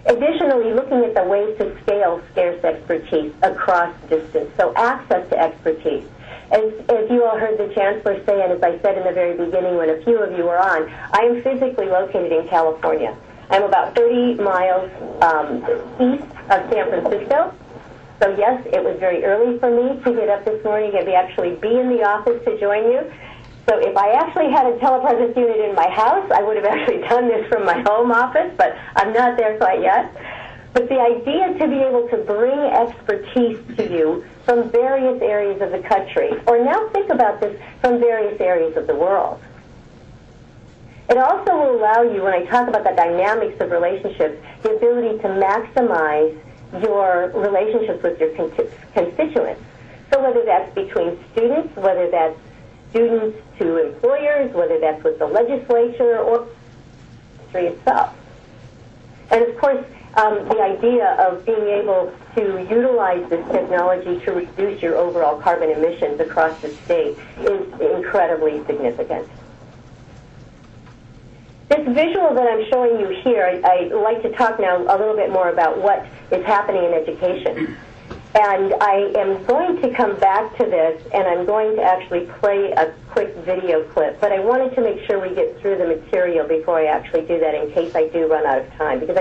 H: Additionally, looking at the ways to scale scarce expertise across distance, so access to expertise. As you all heard the Chancellor say, and as I said in the very beginning when a few of you were on, I am physically located in California. I'm about 30 miles east of San Francisco. So yes, it was very early for me to get up this morning and actually be in the office to join you. So if I actually had a telepresence unit in my house, I would have actually done this from my home office, but I'm not there quite yet. But the idea to be able to bring expertise to you from various areas of the country, or now think about this, from various areas of the world. It also will allow you, when I talk about the dynamics of relationships, the ability to maximize your relationships with your constituents. So whether that's between students, whether that's students to employers, whether that's with the legislature or the industry itself. And of course, the idea of being able to utilize this technology to reduce your overall carbon emissions across the state is incredibly significant. This visual that I'm showing you here, I'd like to talk now a little bit more about what is happening in education. And I am going to come back to this, and I'm going to actually play a quick video clip. But I wanted to make sure we get through the material before I actually do that, in case I do run out of time. Because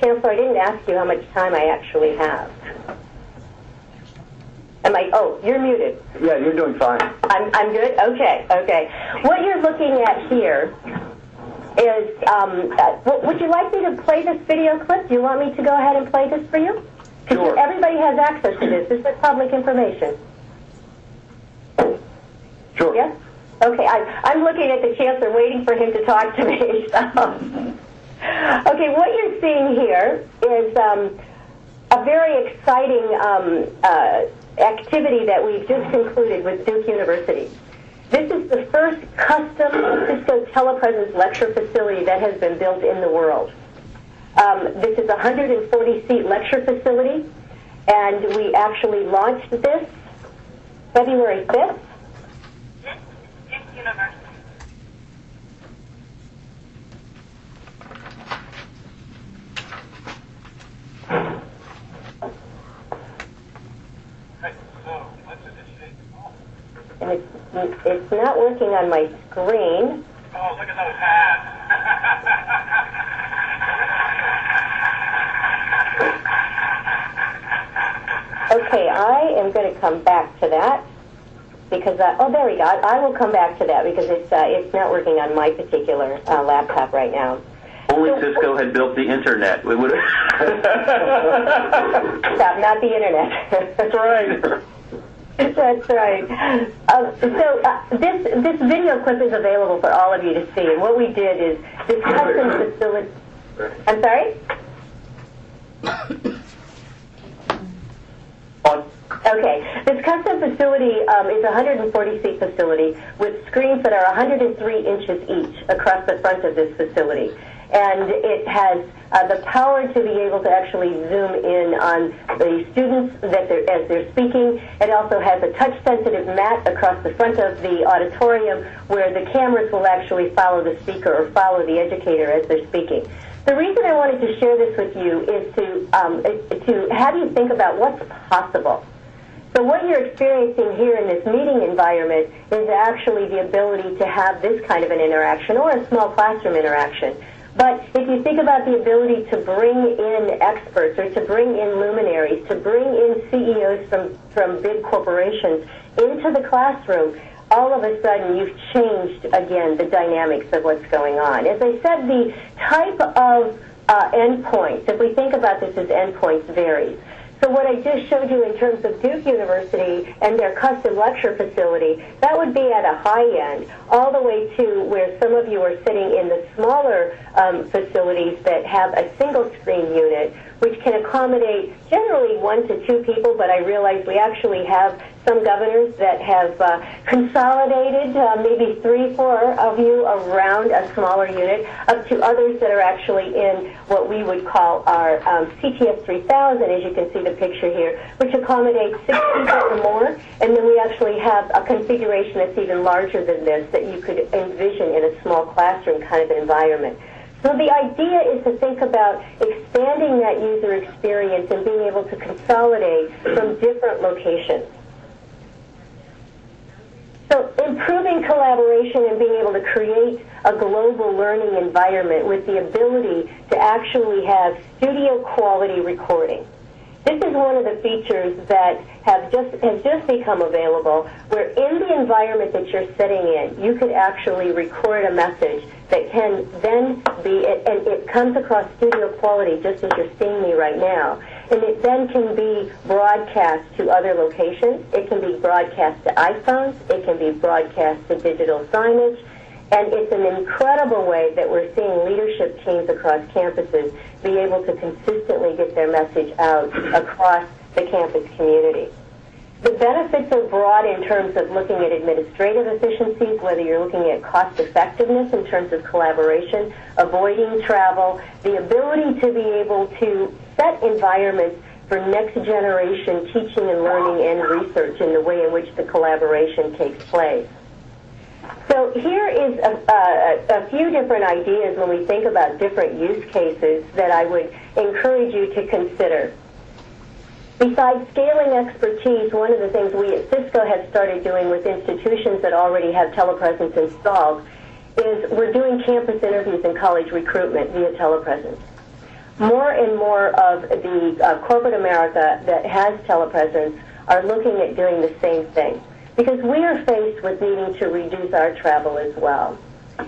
H: Chancellor, I didn't ask you how much time I actually have. Oh, you're muted.
E: Yeah, you're doing fine.
H: I'm good? Okay. What you're looking at here is, would you like me to play this video clip? Do you want me to go ahead and play this for you?
E: Sure.
H: Everybody has access to this. This is public information.
E: Sure.
H: Yes? Okay, I'm looking at the Chancellor waiting for him to talk to me. So. Okay, what you're seeing here is a very exciting activity that we've just concluded with Duke University. This is the first custom Cisco telepresence lecture facility that has been built in the world. This is a 140-seat lecture facility, and we actually launched this February 5th.
C: Duke University.
H: And it's not working on my screen.
C: Oh, look at those hats.
H: Okay, I am going to come back to that because, oh, there we go. I will come back to that because it's not working on my particular laptop right now.
I: Only Cisco had built the internet. We would have.
H: Stop, not the internet.
I: That's right.
H: That's right. This video clip is available for all of you to see. And what we did is this custom facility. I'm sorry? Okay. This custom facility is a 140-seat facility with screens that are 103 inches each across the front of this facility. And it has the power to be able to actually zoom in on the students as they're speaking. It also has a touch-sensitive mat across the front of the auditorium where the cameras will actually follow the speaker or follow the educator as they're speaking. The reason I wanted to share this with you is to have you think about what's possible. So what you're experiencing here in this meeting environment is actually the ability to have this kind of an interaction or a small classroom interaction. But if you think about the ability to bring in experts or to bring in luminaries, to bring in CEOs from big corporations into the classroom, all of a sudden you've changed, again, the dynamics of what's going on. As I said, the type of endpoints, if we think about this as endpoints, varies. So what I just showed you in terms of Duke University and their custom lecture facility, that would be at a high end, all the way to where some of you are sitting in the smaller facilities that have a single screen unit, which can accommodate generally 1 to 2 people, but I realize we actually have some governors that have consolidated maybe 3, 4 of you around a smaller unit, up to others that are actually in what we would call our CTS 3000, as you can see the picture here, which accommodates 6 people or more, and then we actually have a configuration that's even larger than this that you could envision in a small classroom kind of environment. So the idea is to think about expanding that user experience and being able to consolidate from different locations. So improving collaboration and being able to create a global learning environment with the ability to actually have studio quality recording. This is one of the features that has just become available, where in the environment that you're sitting in, you could actually record a message that can then be, and it comes across studio quality just as you're seeing me right now, and it then can be broadcast to other locations. It can be broadcast to iPhones. It can be broadcast to digital signage. And it's an incredible way that we're seeing leadership teams across campuses be able to consistently get their message out across the campus community. The benefits are broad in terms of looking at administrative efficiencies, whether you're looking at cost effectiveness in terms of collaboration, avoiding travel, the ability to be able to set environments for next generation teaching and learning and research in the way in which the collaboration takes place. So here is a few different ideas when we think about different use cases that I would encourage you to consider. Besides scaling expertise, one of the things we at Cisco have started doing with institutions that already have telepresence installed is we're doing campus interviews and college recruitment via telepresence. More and more of the corporate America that has telepresence are looking at doing the same thing, because we are faced with needing to reduce our travel as well.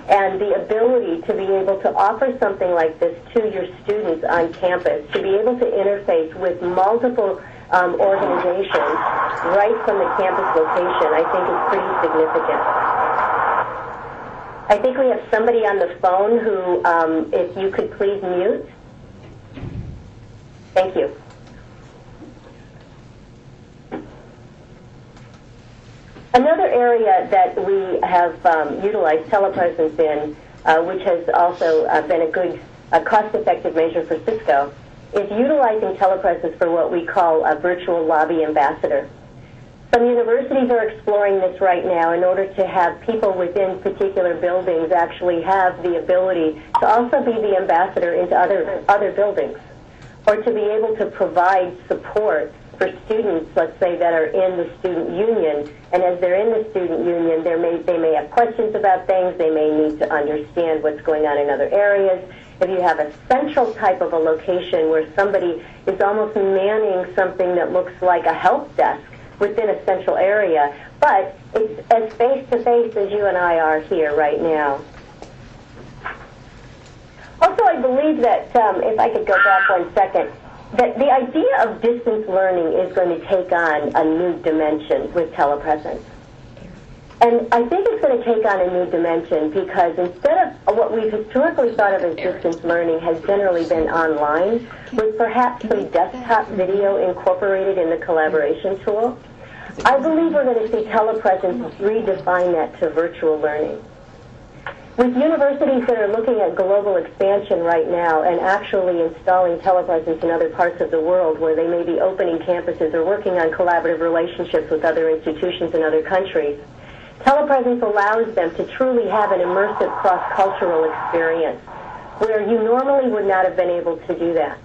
H: And the ability to be able to offer something like this to your students on campus, to be able to interface with multiple organizations right from the campus location, I think is pretty significant. I think we have somebody on the phone who, if you could please mute. Thank you. Another area that we have utilized telepresence in, which has also been a good cost-effective measure for Cisco, is utilizing telepresence for what we call a virtual lobby ambassador. Some universities are exploring this right now in order to have people within particular buildings actually have the ability to also be the ambassador into other buildings, or to be able to provide support for students, let's say, that are in the student union, and as they're in the student union, they may have questions about things, they may need to understand what's going on in other areas. If you have a central type of a location where somebody is almost manning something that looks like a help desk within a central area, but it's as face-to-face as you and I are here right now. Also, I believe that, if I could go back 1 second, that the idea of distance learning is going to take on a new dimension with telepresence. And I think it's going to take on a new dimension because instead of what we've historically thought of as distance learning has generally been online, with perhaps some desktop video incorporated in the collaboration tool, I believe we're going to see telepresence redefine that to virtual learning. With universities that are looking at global expansion right now and actually installing telepresence in other parts of the world where they may be opening campuses or working on collaborative relationships with other institutions in other countries, telepresence allows them to truly have an immersive cross-cultural experience where you normally would not have been able to do that.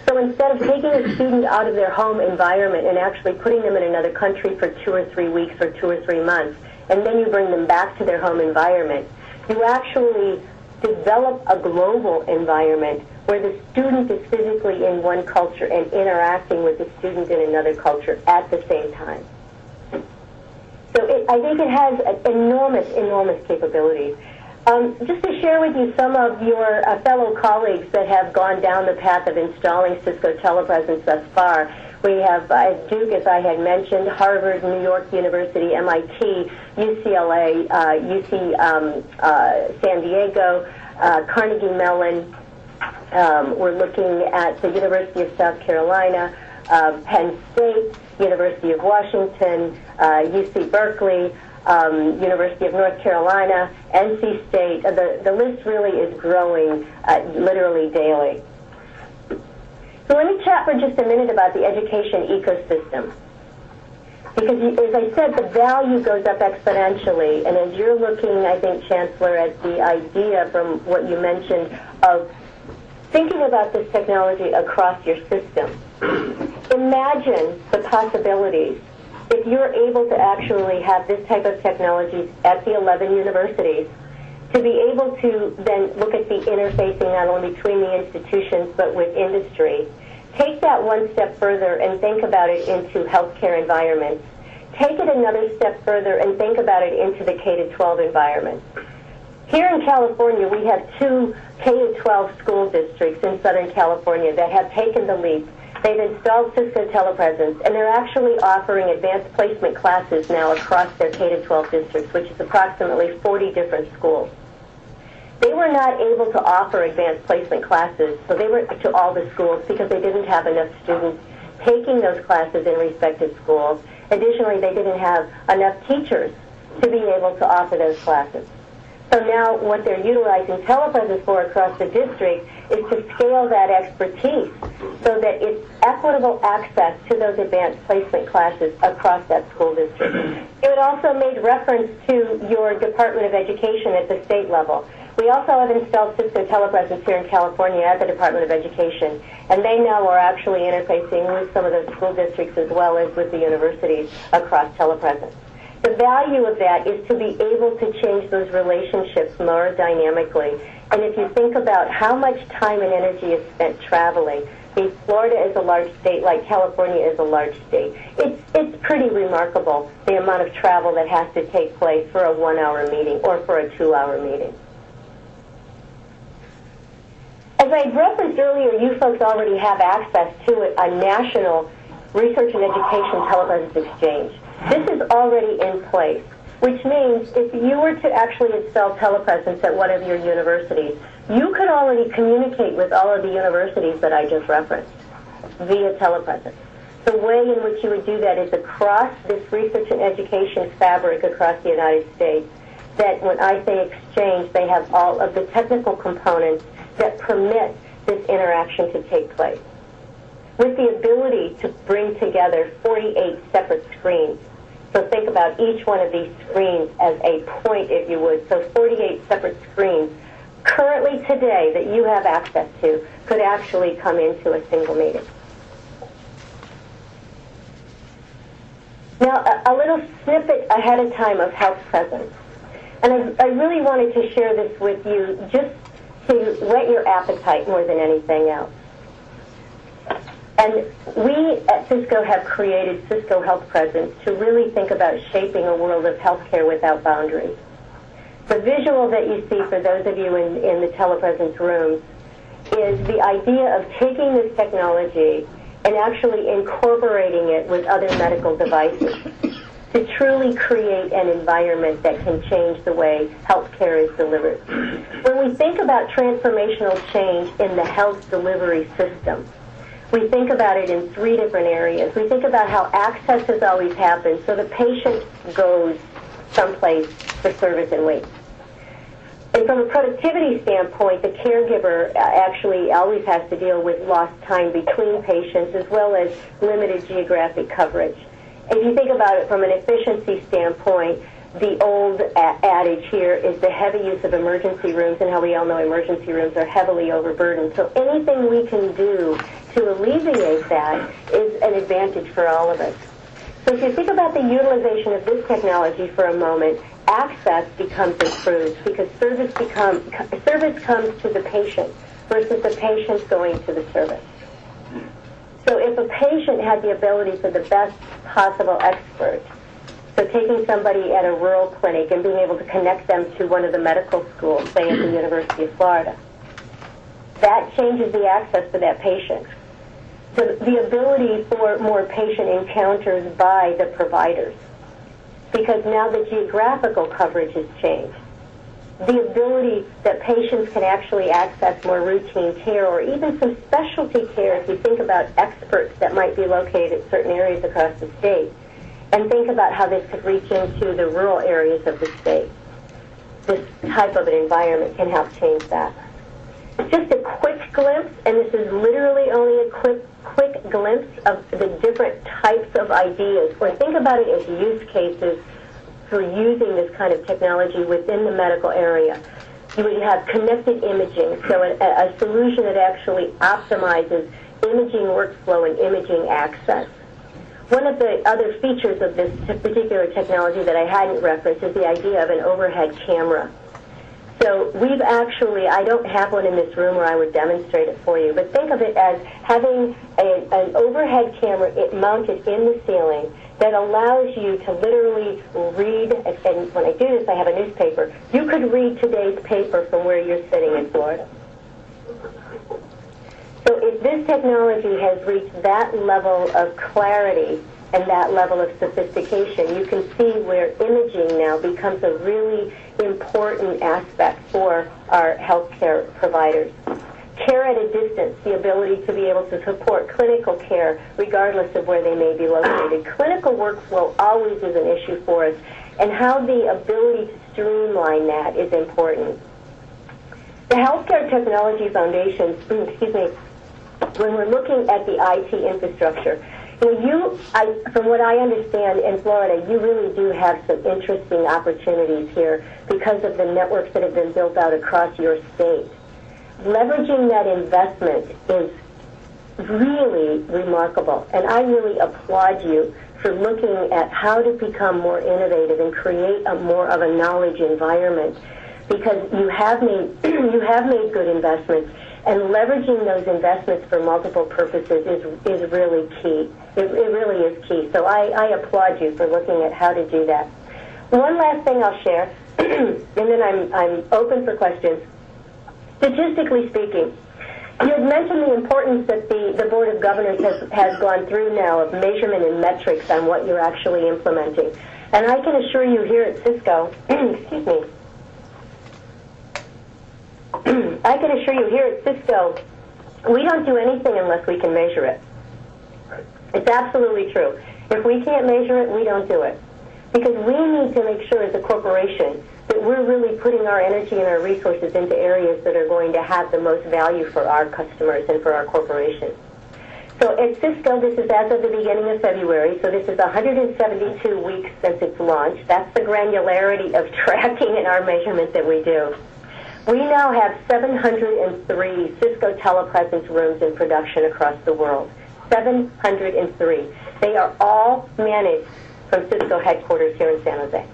H: So instead of taking a student out of their home environment and actually putting them in another country for 2 or 3 weeks or 2 or 3 months, and then you bring them back to their home environment, you actually develop a global environment where the student is physically in one culture and interacting with the student in another culture at the same time. So I think it has enormous capabilities. Just to share with you some of your fellow colleagues that have gone down the path of installing Cisco telepresence thus far. We have Duke, as I had mentioned, Harvard, New York University, MIT, UCLA, San Diego, Carnegie Mellon. We're looking at the University of South Carolina, Penn State, University of Washington, UC Berkeley, University of North Carolina, NC State. The list really is growing literally daily. So let me chat for just a minute about the education ecosystem. Because, as I said, the value goes up exponentially. And as you're looking, I think, Chancellor, at the idea from what you mentioned of thinking about this technology across your system, imagine the possibilities if you're able to actually have this type of technology at the 11 universities, to be able to then look at the interfacing not only between the institutions but with industry. Take that one step further and think about it into healthcare environments. Take it another step further and think about it into the K-12 environment. Here in California, we have 2 K-12 school districts in Southern California that have taken the leap. They've installed Cisco telepresence, and they're actually offering advanced placement classes now across their K-12 districts, which is approximately 40 different schools. They were not able to offer advanced placement classes, so they were to all the schools because they didn't have enough students taking those classes in respective schools. Additionally, they didn't have enough teachers to be able to offer those classes. So now what they're utilizing telepresence for across the district is to scale that expertise so that it's equitable access to those advanced placement classes across that school district. It also made reference to your Department of Education at the state level. We also have installed Cisco telepresence here in California at the Department of Education, and they now are actually interfacing with some of those school districts as well as with the universities across telepresence. The value of that is to be able to change those relationships more dynamically. And if you think about how much time and energy is spent traveling, Florida is a large state, like California is a large state. It's pretty remarkable the amount of travel that has to take place for a 1-hour meeting or for a 2-hour meeting. As I referenced earlier, you folks already have access to a national research and education telepresence exchange. This is already in place, which means if you were to actually install telepresence at one of your universities, you could already communicate with all of the universities that I just referenced via telepresence. The way in which you would do that is across this research and education fabric across the United States, that when I say exchange, they have all of the technical components that permit this interaction to take place. With the ability to bring together 48 separate screens. So think about each one of these screens as a point, if you would. So 48 separate screens currently today that you have access to could actually come into a single meeting. Now, a little snippet ahead of time of health presence. And I really wanted to share this with you just to whet your appetite more than anything else. And we at Cisco have created Cisco Health Presence to really think about shaping a world of healthcare without boundaries. The visual that you see for those of you in the telepresence rooms is the idea of taking this technology and actually incorporating it with other medical devices to truly create an environment that can change the way healthcare is delivered. When we think about transformational change in the health delivery system, we think about it in three different areas. We think about how access has always happened, so the patient goes someplace for service and waits. And from a productivity standpoint, the caregiver actually always has to deal with lost time between patients as well as limited geographic coverage. If you think about it from an efficiency standpoint, the old adage here is the heavy use of emergency rooms, and how we all know emergency rooms are heavily overburdened. So anything we can do to alleviate that is an advantage for all of us. So if you think about the utilization of this technology for a moment, access becomes improved because service comes to the patient versus the patient going to the service. So if a patient had the ability for the best possible expert, so taking somebody at a rural clinic and being able to connect them to one of the medical schools, say at the University of Florida, that changes the access for that patient. The ability for more patient encounters by the providers, because now the geographical coverage has changed. The ability that patients can actually access more routine care or even some specialty care if you think about experts that might be located at certain areas across the state, and think about how this could reach into the rural areas of the state. This type of an environment can help change that. Just a quick glimpse, and this is literally only a quick glimpse of the different types of ideas, or think about it as use cases for using this kind of technology within the medical area. You would have connected imaging, so a solution that actually optimizes imaging workflow and imaging access. One of the other features of this particular technology that I hadn't referenced is the idea of an overhead camera. So we've actually, I don't have one in this room or I would demonstrate it for you, but think of it as having an overhead camera mounted in the ceiling that allows you to literally read, and when I do this I have a newspaper, you could read today's paper from where you're sitting in Florida. So if this technology has reached that level of clarity and that level of sophistication, you can see where imaging now becomes a really important aspect for our healthcare providers. Care at a distance, the ability to be able to support clinical care regardless of where they may be located. Clinical workflow always is an issue for us, and how the ability to streamline that is important. The Healthcare Technology Foundation, when we're looking at the IT infrastructure, from what I understand in Florida, you really do have some interesting opportunities here because of the networks that have been built out across your state. Leveraging that investment is really remarkable, and I really applaud you for looking at how to become more innovative and create more of a knowledge environment, because you have made good investments. And leveraging those investments for multiple purposes is really key. It really is key. So I applaud you for looking at how to do that. One last thing I'll share, and then I'm open for questions. Statistically speaking, you had mentioned the importance that the Board of Governors has gone through now of measurement and metrics on what you're actually implementing. And I can assure you here at Cisco, excuse me, I can assure you here at Cisco, we don't do anything unless we can measure it. It's absolutely true. If we can't measure it, we don't do it. Because we need to make sure as a corporation that we're really putting our energy and our resources into areas that are going to have the most value for our customers and for our corporation. So at Cisco, this is as of the beginning of February, so this is 172 weeks since its launch. That's the granularity of tracking and our measurement that we do. We now have 703 Cisco telepresence rooms in production across the world. 703. They are all managed from Cisco headquarters here in San Jose.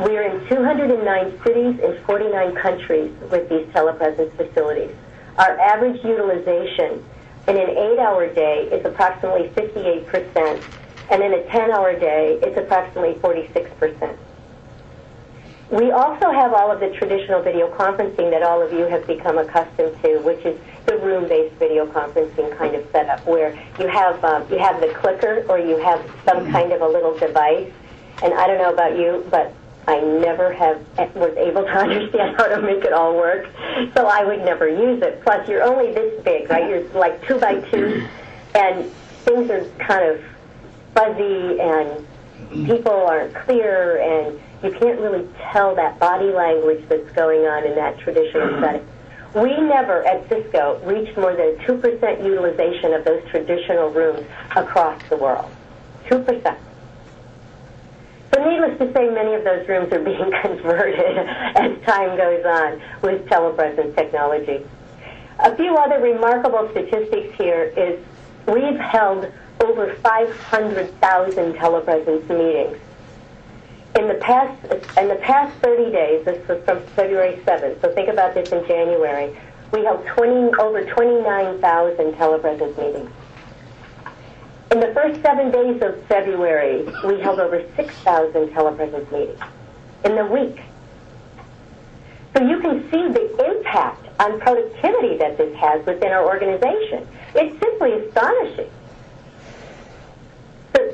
H: We are in 209 cities in 49 countries with these telepresence facilities. Our average utilization in an 8-hour day is approximately 58%, and in a 10-hour day, it's approximately 46%. We also have all of the traditional video conferencing that all of you have become accustomed to, which is the room-based video conferencing kind of setup, where you have the clicker or you have some kind of a little device. And I don't know about you, but I never was able to understand how to make it all work, so I would never use it. Plus, you're only this big, right? You're like 2 by 2, and things are kind of fuzzy, and people aren't clear, and you can't really tell that body language that's going on in that traditional setting. We never, at Cisco, reached more than 2% utilization of those traditional rooms across the world. 2%. So needless to say, many of those rooms are being converted as time goes on with telepresence technology. A few other remarkable statistics here is we've held over 500,000 telepresence meetings. In the past 30 days, this was from February 7th, so think about this in January, we held over 29,000 telepresence meetings. In the first 7 days of February, we held over 6,000 telepresence meetings in the week. So you can see the impact on productivity that this has within our organization. It's simply astonishing.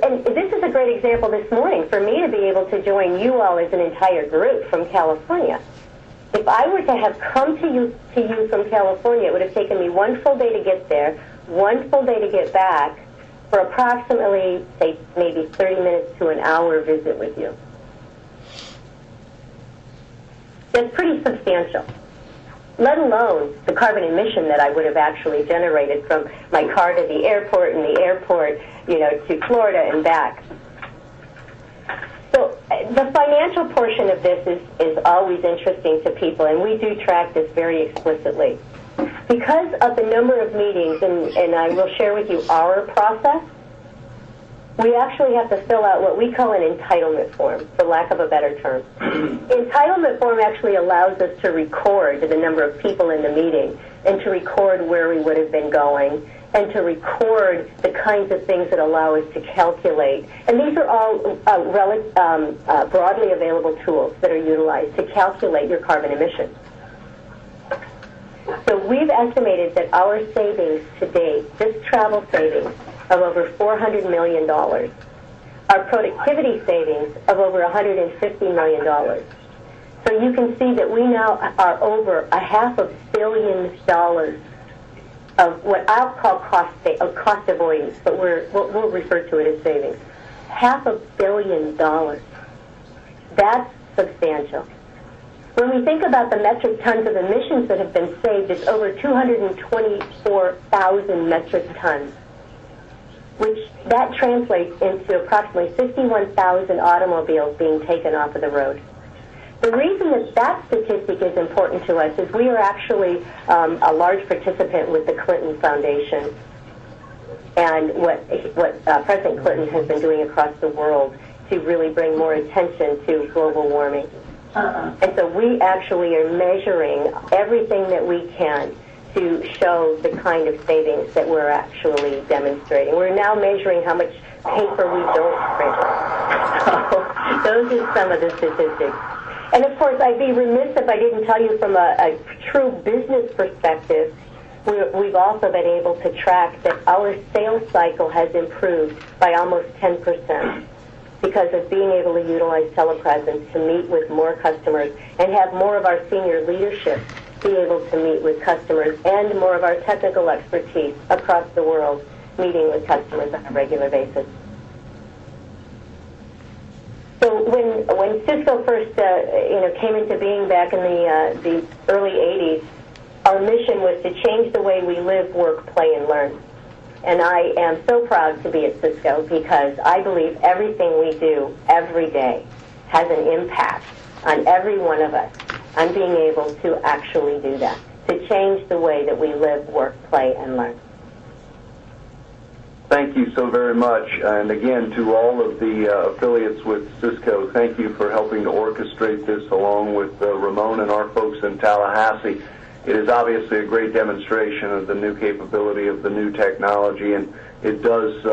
H: And this is a great example this morning for me to be able to join you all as an entire group from California. If I were to have come to you from California, it would have taken me 1 full day to get there, 1 full day to get back, for approximately, say, maybe 30 minutes to an hour visit with you. That's pretty substantial, let alone the carbon emission that I would have actually generated from my car to the airport and the airport, to Florida and back. So the financial portion of this is always interesting to people, and we do track this very explicitly. Because of the number of meetings, and I will share with you our process, we actually have to fill out what we call an entitlement form, for lack of a better term. Entitlement form actually allows us to record the number of people in the meeting and to record where we would have been going and to record the kinds of things that allow us to calculate. And these are all broadly available tools that are utilized to calculate your carbon emissions. So we've estimated that our savings to date, just travel savings, of over $400 million, our productivity savings of over $150 million. So you can see that we now are over $500 million of what I'll call cost avoidance, but we'll refer to it as savings. $500 million. That's substantial. When we think about the metric tons of emissions that have been saved, it's over 224,000 metric tons, which that translates into approximately 51,000 automobiles being taken off of the road. The reason that statistic is important to us is we are actually a large participant with the Clinton Foundation and what President Clinton has been doing across the world to really bring more attention to global warming. And so we actually are measuring everything that we can to show the kind of savings that we're actually demonstrating. We're now measuring how much paper we don't print. So those are some of the statistics. And of course, I'd be remiss if I didn't tell you from a true business perspective, we've also been able to track that our sales cycle has improved by almost 10% because of being able to utilize telepresence to meet with more customers and have more of our senior leadership be able to meet with customers and more of our technical expertise across the world meeting with customers on a regular basis. So when Cisco first came into being back in the early 80s, our mission was to change the way we live, work, play, and learn. And I am so proud to be at Cisco because I believe everything we do every day has an impact on every one of us on being able to actually do that, to change the way that we live, work, play, and learn.
E: Thank you so very much. And again, to all of the affiliates with Cisco, thank you for helping to orchestrate this along with Ramon and our folks in Tallahassee. It is obviously a great demonstration of the new capability of the new technology, and it does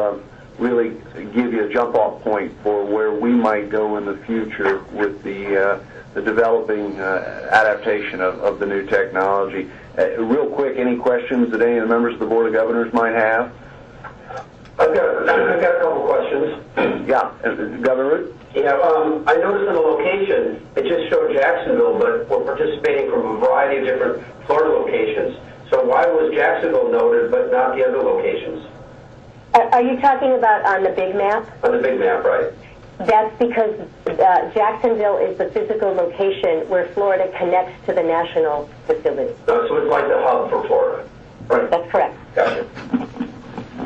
E: really give you a jump-off point for where we might go in the future with the developing adaptation of the new technology. Real quick, any questions that any of the members of the Board of Governors might have?
J: I've got a couple questions.
E: Yeah, Governor Root?
J: Yeah, I noticed in the location, it just showed Jacksonville, but we're participating from a variety of different Florida locations. So why was Jacksonville noted, but not the other locations?
H: Are you talking about on the big map?
J: On the big map, right.
H: That's because Jacksonville is the physical location where Florida connects to the national facility.
J: So it's like the hub for Florida, right?
H: That's correct.
J: Gotcha.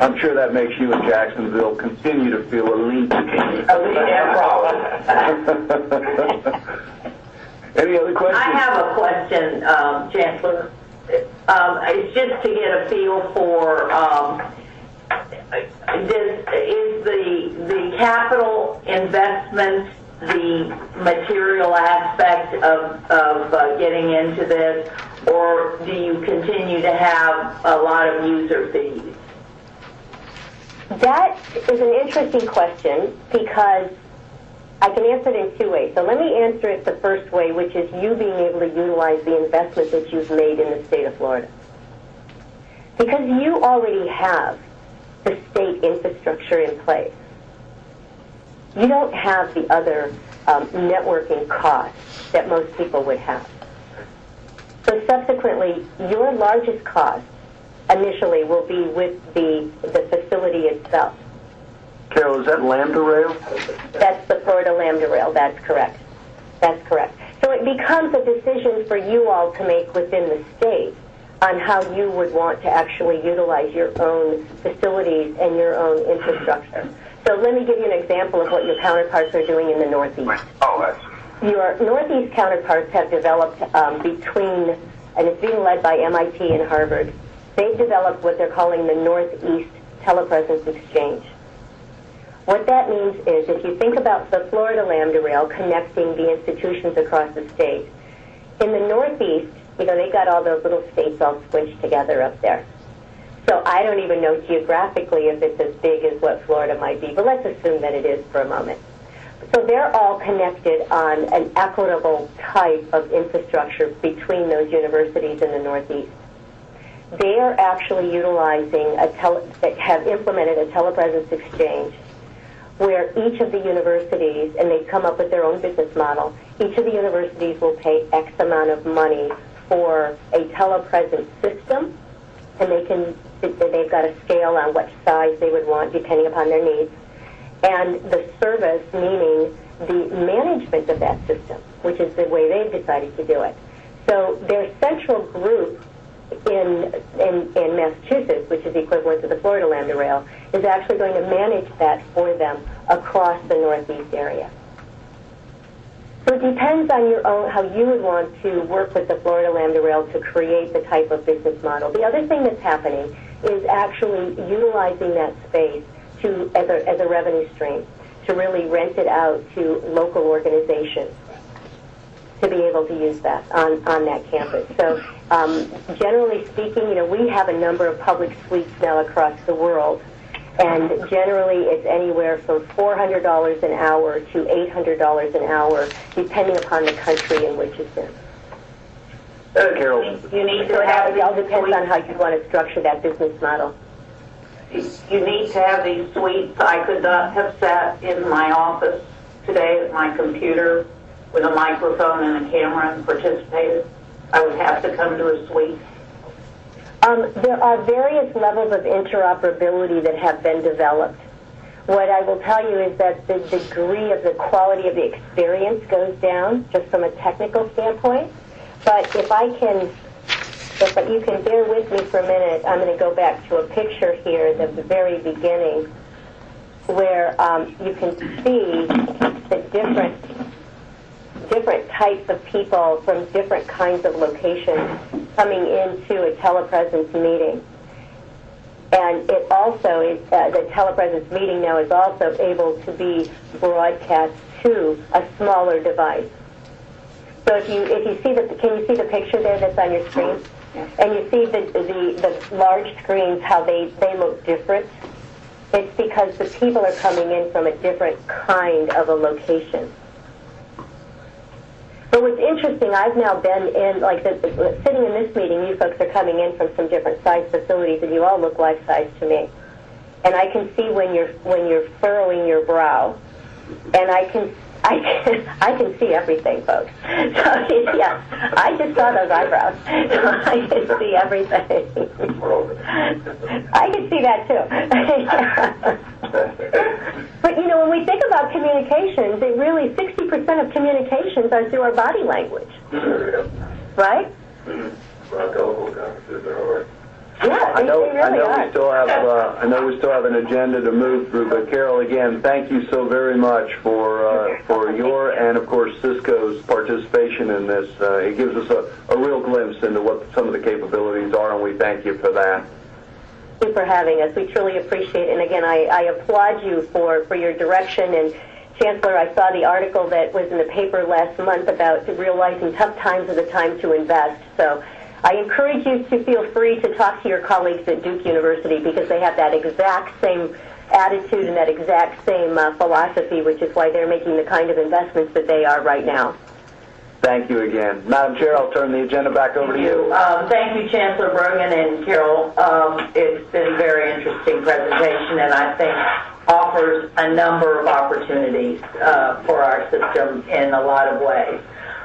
E: I'm sure that makes you in Jacksonville continue to feel elite. Any other questions?
B: I have a question, Chancellor. It's just to get a feel for, is the capital investment the material aspect of getting into this, or do you continue to have a lot of user fees?
H: That is an interesting question because I can answer it in two ways. So let me answer it the first way, which is you being able to utilize the investment that you've made in the state of Florida. Because you already have the state infrastructure in place. You don't have the other networking costs that most people would have. So subsequently, your largest cost initially will be with the facility itself.
E: Carol, is that Lambda Rail?
H: That's the Florida Lambda Rail. That's correct. That's correct. So it becomes a decision for you all to make within the state on how you would want to actually utilize your own facilities and your own infrastructure. So let me give you an example of what your counterparts are doing in the Northeast. Your Northeast counterparts have developed between, and it's being led by MIT and Harvard, they've developed what they're calling the Northeast Telepresence Exchange. What that means is if you think about the Florida Lambda Rail connecting the institutions across the state, in the Northeast, they've got all those little states all squished together up there. So I don't even know geographically if it's as big as what Florida might be, but let's assume that it is for a moment. So they're all connected on an equitable type of infrastructure between those universities in the Northeast. They are actually utilizing have implemented a telepresence exchange where each of the universities, and they've come up with their own business model, each of the universities will pay X amount of money for a telepresence system, and they've got a scale on what size they would want depending upon their needs, and the service, meaning the management of that system, which is the way they've decided to do it. So their central group in Massachusetts, which is equivalent to the Florida Lambda Rail, is actually going to manage that for them across the Northeast area. So it depends on your own, how you would want to work with the Florida Lambda Rail to create the type of business model. The other thing that's happening is actually utilizing that space as a revenue stream to really rent it out to local organizations to be able to use that on that campus. So generally speaking, we have a number of public suites now across the world, and generally it's anywhere from $400 an hour to $800 an hour, depending upon the country in which it's in.
E: Carol.
B: You need
H: So
B: to have
H: it all depends on how you want to structure that business model.
B: You need to have these suites. I could not have sat in my office today at my computer with a microphone and a camera and participated. I would have to come to a suite.
H: There are various levels of interoperability that have been developed. What I will tell you is that the degree of the quality of the experience goes down just from a technical standpoint. But if you can bear with me for a minute, I'm going to go back to a picture here at the very beginning where you can see the different types of people from different kinds of locations coming into a telepresence meeting. And it also is, the telepresence meeting now is also able to be broadcast to a smaller device. So if you see can you see the picture there that's on your screen? And you see the large screens, how they look different. It's because the people are coming in from a different kind of a location. But what's interesting, I've now been in, sitting in this meeting, you folks are coming in from some different size facilities, and you all look life-size to me. And I can see when you're furrowing your brow, and I can see everything, folks. So, yeah, I just saw those eyebrows. I can see everything. I can see that, too. But, when we think about communications, it really, 60% of communications are through our body language. Right? Yeah,
E: I know
H: really
E: we still have. I know we still have an agenda to move through. But Carol, again, thank you so very much for your and of course Cisco's participation in this. It gives us a real glimpse into what some of the capabilities are, and we thank you for that.
H: Thank you for having us. We truly appreciate it. And again, I applaud you for your direction. And Chancellor, I saw the article that was in the paper last month about realizing tough times are the time to invest. So I encourage you to feel free to talk to your colleagues at Duke University because they have that exact same attitude and that exact same philosophy, which is why they're making the kind of investments that they are right now.
E: Thank you again. Madam Chair, I'll turn the agenda back over to you.
B: Thank you, Chancellor Brogan and Carol. It's been a very interesting presentation, and I think offers a number of opportunities for our system in a lot of ways.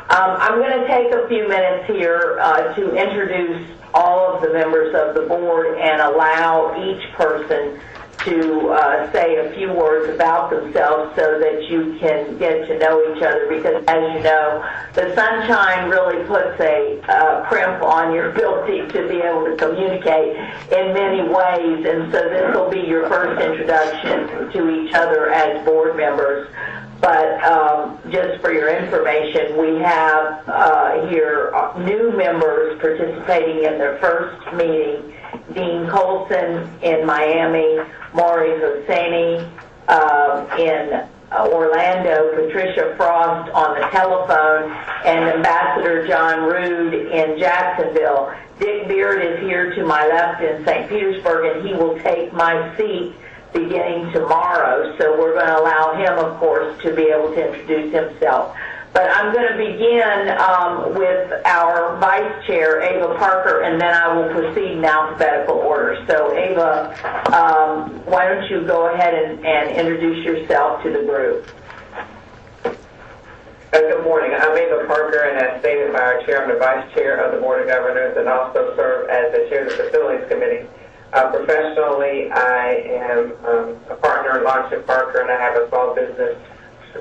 B: I'm going to take a few minutes here to introduce all of the members of the board and allow each person to say a few words about themselves so that you can get to know each other, because as you know, the sunshine really puts a crimp on your ability to be able to communicate in many ways, and so this will be your first introduction to each other as board members. But just for your information, we have here new members participating in their first meeting: Dean Colson in Miami, Maury Hosseini in Orlando, Patricia Frost on the telephone, and Ambassador John Rood in Jacksonville. Dick Beard is here to my left in St. Petersburg, and he will take my seat beginning tomorrow, so we're going to allow him, of course, to be able to introduce himself. But I'm going to begin with our Vice Chair, Ava Parker, and then I will proceed in alphabetical order. So, Ava, why don't you go ahead and introduce yourself to the group.
F: Good morning. I'm Ava Parker, and as stated by our Chair, I'm the Vice Chair of the Board of Governors and also serve as the Chair of the Facilities Committee. Professionally, I am a partner in Longship Parker, and I have a small business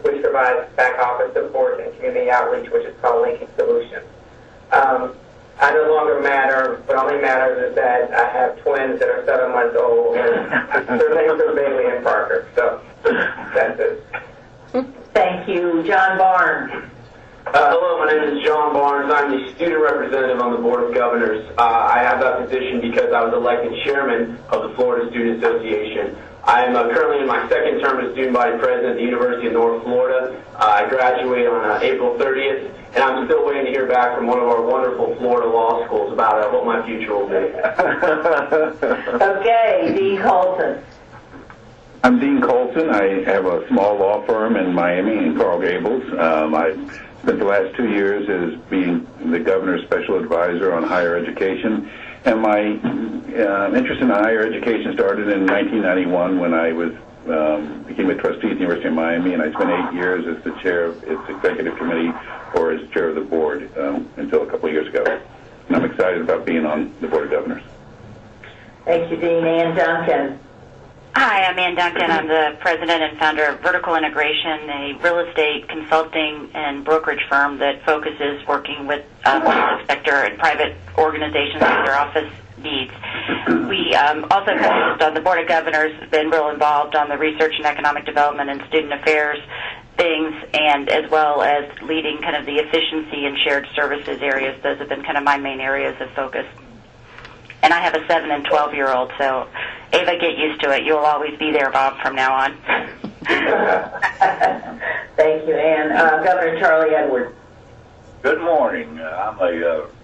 F: which provides back office support and community outreach, which is called Linking Solutions. I no longer matter. What only matters is that I have twins that are 7 months old, and their names are Bailey and Parker. So that's it.
B: Thank you. John Barnes.
K: Hello, my name is John Barnes. I'm the student representative on the Board of Governors. I have that position because I was elected chairman of the Florida Student Association. I am currently in my second term as student body president at the University of North Florida. I graduate on April 30th, and I'm still waiting to hear back from one of our wonderful Florida law schools about what my future will be.
B: Okay, Dean Colson.
L: I'm Dean Colson. I have a small law firm in Miami in Coral Gables. I spent the last 2 years as being the governor's special advisor on higher education. And my interest in higher education started in 1991 when I became a trustee at the University of Miami, and I spent 8 years as the chair of its executive committee or as chair of the board until a couple of years ago. And I'm excited about being on the Board of Governors.
B: Thank you, Dean. Ann Duncan.
M: Hi, I'm Ann Duncan. I'm the president and founder of Vertical Integration, a real estate consulting and brokerage firm that focuses working with public sector and private organizations with their office needs. We also consist on the Board of Governors, been real involved on the research and economic development and student affairs things, and as well as leading kind of the efficiency and shared services areas. Those have been kind of my main areas of focus. And I have a 7 and 12-year-old, so Ava, get used to it. You'll always be there, Bob, from now on.
B: Thank you, Ann. Governor Charlie Edwards.
N: Good morning. I'm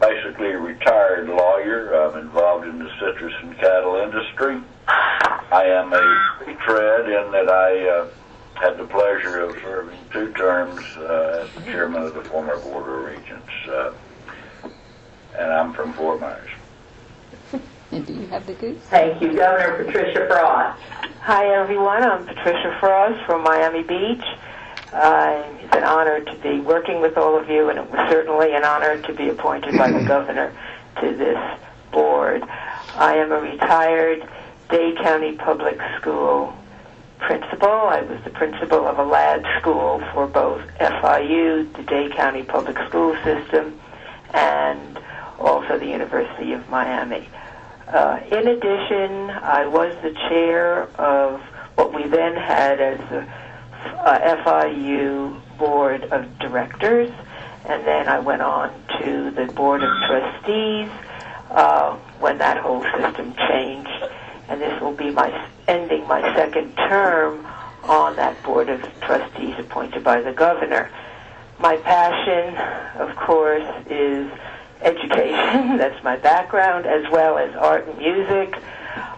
N: basically a retired lawyer. I'm involved in the citrus and cattle industry. I am a retread in that I had the pleasure of serving 2 terms as the chairman of the former Board of Regents, and I'm from Fort Myers.
A: And do you have the goose?
B: Thank you. Governor Patricia Frost.
O: Hi, everyone. I'm Patricia Frost from Miami Beach. It's an honor to be working with all of you, and it was certainly an honor to be appointed by the governor to this board. I am a retired Dade County Public School principal. I was the principal of a lad school for both FIU, the Dade County Public School System, and also the University of Miami. In addition, I was the chair of what we then had as the FIU Board of Directors, and then I went on to the Board of Trustees when that whole system changed, and this will be ending my 2nd term on that Board of Trustees appointed by the governor. My passion, of course, is education. That's my background, as well as art and music.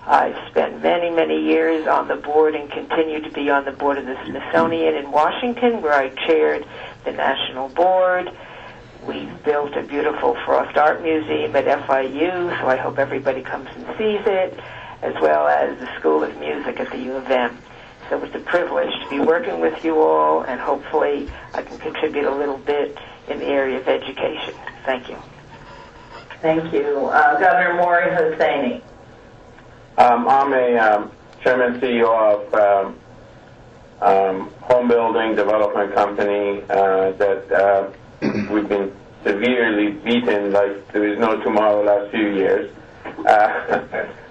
O: I've spent many, many years on the board and continue to be on the board of the Smithsonian in Washington, where I chaired the national board. We've built a beautiful Frost Art Museum at FIU, so I hope everybody comes and sees it, as well as the School of Music at the U of M. So it's a privilege to be working with you all, and hopefully I can contribute a little bit in the area of education. Thank you.
B: Thank you. Governor Maury Hosseini.
F: I'm a chairman CEO of home building development company that we've been severely beaten like there is no tomorrow last few years.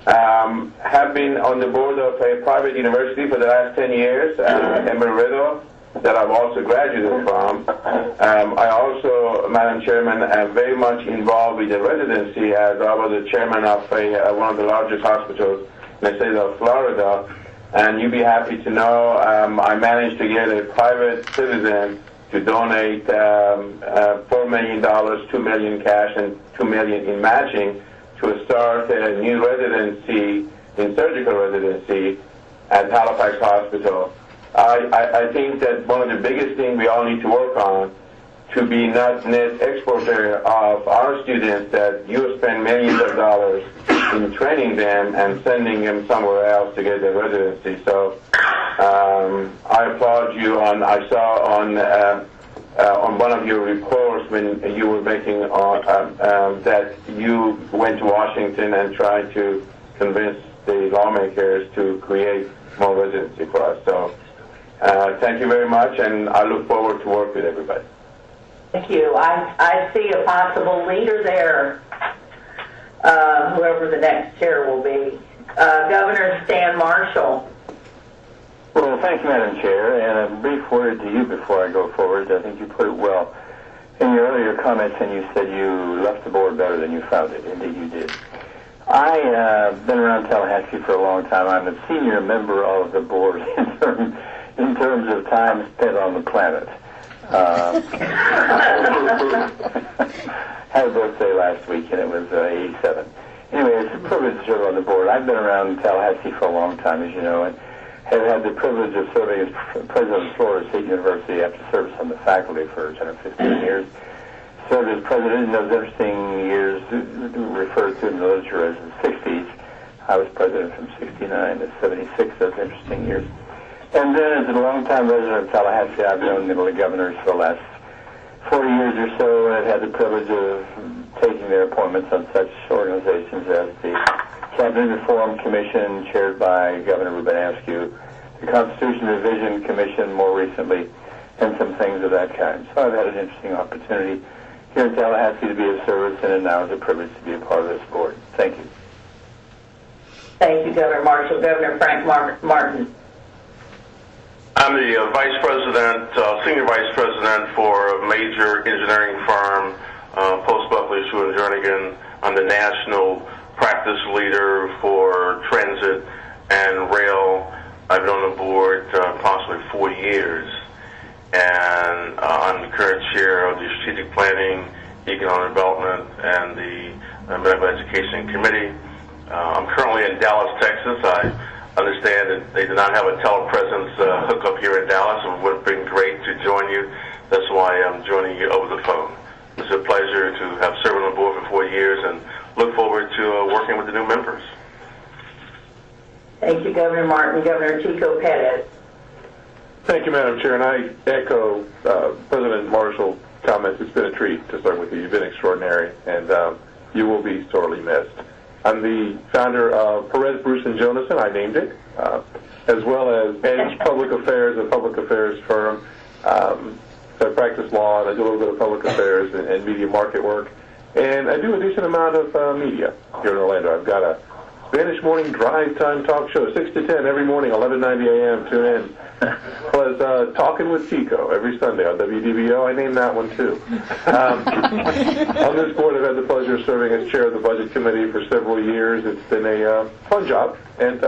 F: Have been on the board of a private university for the last 10 years, Embry-Riddle, that I've also graduated from. I also, Madam Chairman, am very much involved with the residency as I was the chairman of one of the largest hospitals in the state of Florida. And you'd be happy to know I managed to get a private citizen to donate $4 million, $2 million cash, and $2 million in matching to start a new residency, in surgical residency, at Halifax Hospital. I think that one of the biggest things we all need to work on to be not net exporter of our students, that you spend millions of dollars in training them and sending them somewhere else to get their residency. So I applaud you I saw on one of your reports when you were making that you went to Washington and tried to convince the lawmakers to create more residency for us. So thank you very much, and I look forward to work with everybody.
B: Thank you. I see a possible leader there, whoever the next chair will be. Governor Stan Marshall.
P: Well, thank you, Madam Chair, and a brief word to you before I go forward. I think you put it well in your earlier comments, and you said you left the board better than you found it. Indeed, you did. I've been around Tallahassee for a long time. I'm a senior member of the board in terms of time spent on the planet. Had a birthday last week, and it was 87. Anyway, it's a privilege to serve on the board. I've been around Tallahassee for a long time, as you know, and have had the privilege of serving as president of Florida State University after service on the faculty for 10 or 15 years. Served as president in those interesting years referred to in the literature as the 60s. I was president from 69 to 76, those interesting years. And then as a longtime resident of Tallahassee, I've known the governors for the last 40 years or so, and I've had the privilege of taking their appointments on such organizations as the Camp Business Forum Commission, chaired by Governor Ruben Askew, the Constitution Revision Commission more recently, and some things of that kind. So I've had an interesting opportunity here in Tallahassee to be of service, and it now is a privilege to be a part of this board. Thank you.
B: Thank you, Governor Marshall. Governor Frank Martin.
Q: I'm the Vice President, Senior Vice President for a major engineering firm, Post Buckley, Schuh & Jernigan. I'm the National Practice Leader for Transit and Rail. I've been on the board approximately 4 years, and I'm the current chair of the Strategic Planning, Economic Development, and the Medical Education Committee. I'm currently in Dallas, Texas. I understand that they do not have a telepresence hookup here in Dallas, and it would have been great to join you. That's why I'm joining you over the phone. It's a pleasure to have served on the board for 4 years and look forward to working with the new members.
B: Thank you, Governor Martin. Governor Chico Perez.
R: Thank you, Madam Chair, and I echo President Marshall's comments. It's been a treat to serve with you. You've been extraordinary, and you will be sorely missed. I'm the founder of Perez, Bruce & Jonason, I named it, as well as Edge Public Affairs, a public affairs firm. So I practice law, and I do a little bit of public affairs and media market work. And I do a decent amount of media here in Orlando. I've got a Spanish morning drive time talk show, 6 to 10 every morning, 11:90 a.m. Tune in. Plus, Talking with Chico every Sunday on WDBO. I named that one, too. On this board, I've had the pleasure of serving as chair of the Budget Committee for several years. It's been a fun job, and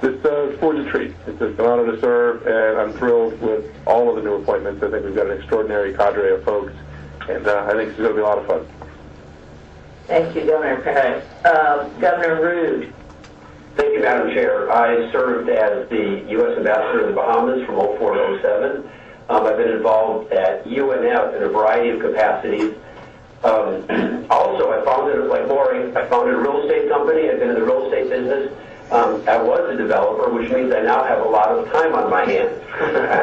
R: this board's a treat. It's an honor to serve, and I'm thrilled with all of the new appointments. I think we've got an extraordinary cadre of folks, and I think it's going to be a lot of fun.
B: Thank you, Governor Perez. Governor Rood.
J: Thank you, Madam Chair. I served as the U.S. Ambassador in the Bahamas from 04 to 07. I've been involved at UNF in a variety of capacities. Also, I founded, like Lori, I founded a real estate company. I've been in the real estate business. I was a developer, which means I now have a lot of time on my hands.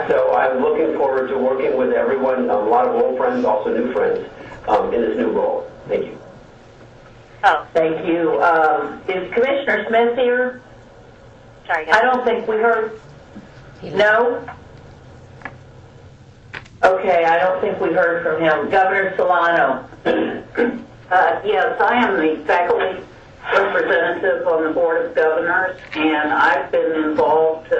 J: So I'm looking forward to working with everyone, a lot of old friends, also new friends, in this new role. Thank you.
B: Oh, thank you. Is Commissioner Smith here?
M: Sorry,
B: I don't think we heard. No? Okay, I don't think we heard from him. Governor Solano. Yes, I am the faculty representative on the Board of Governors, and I've been involved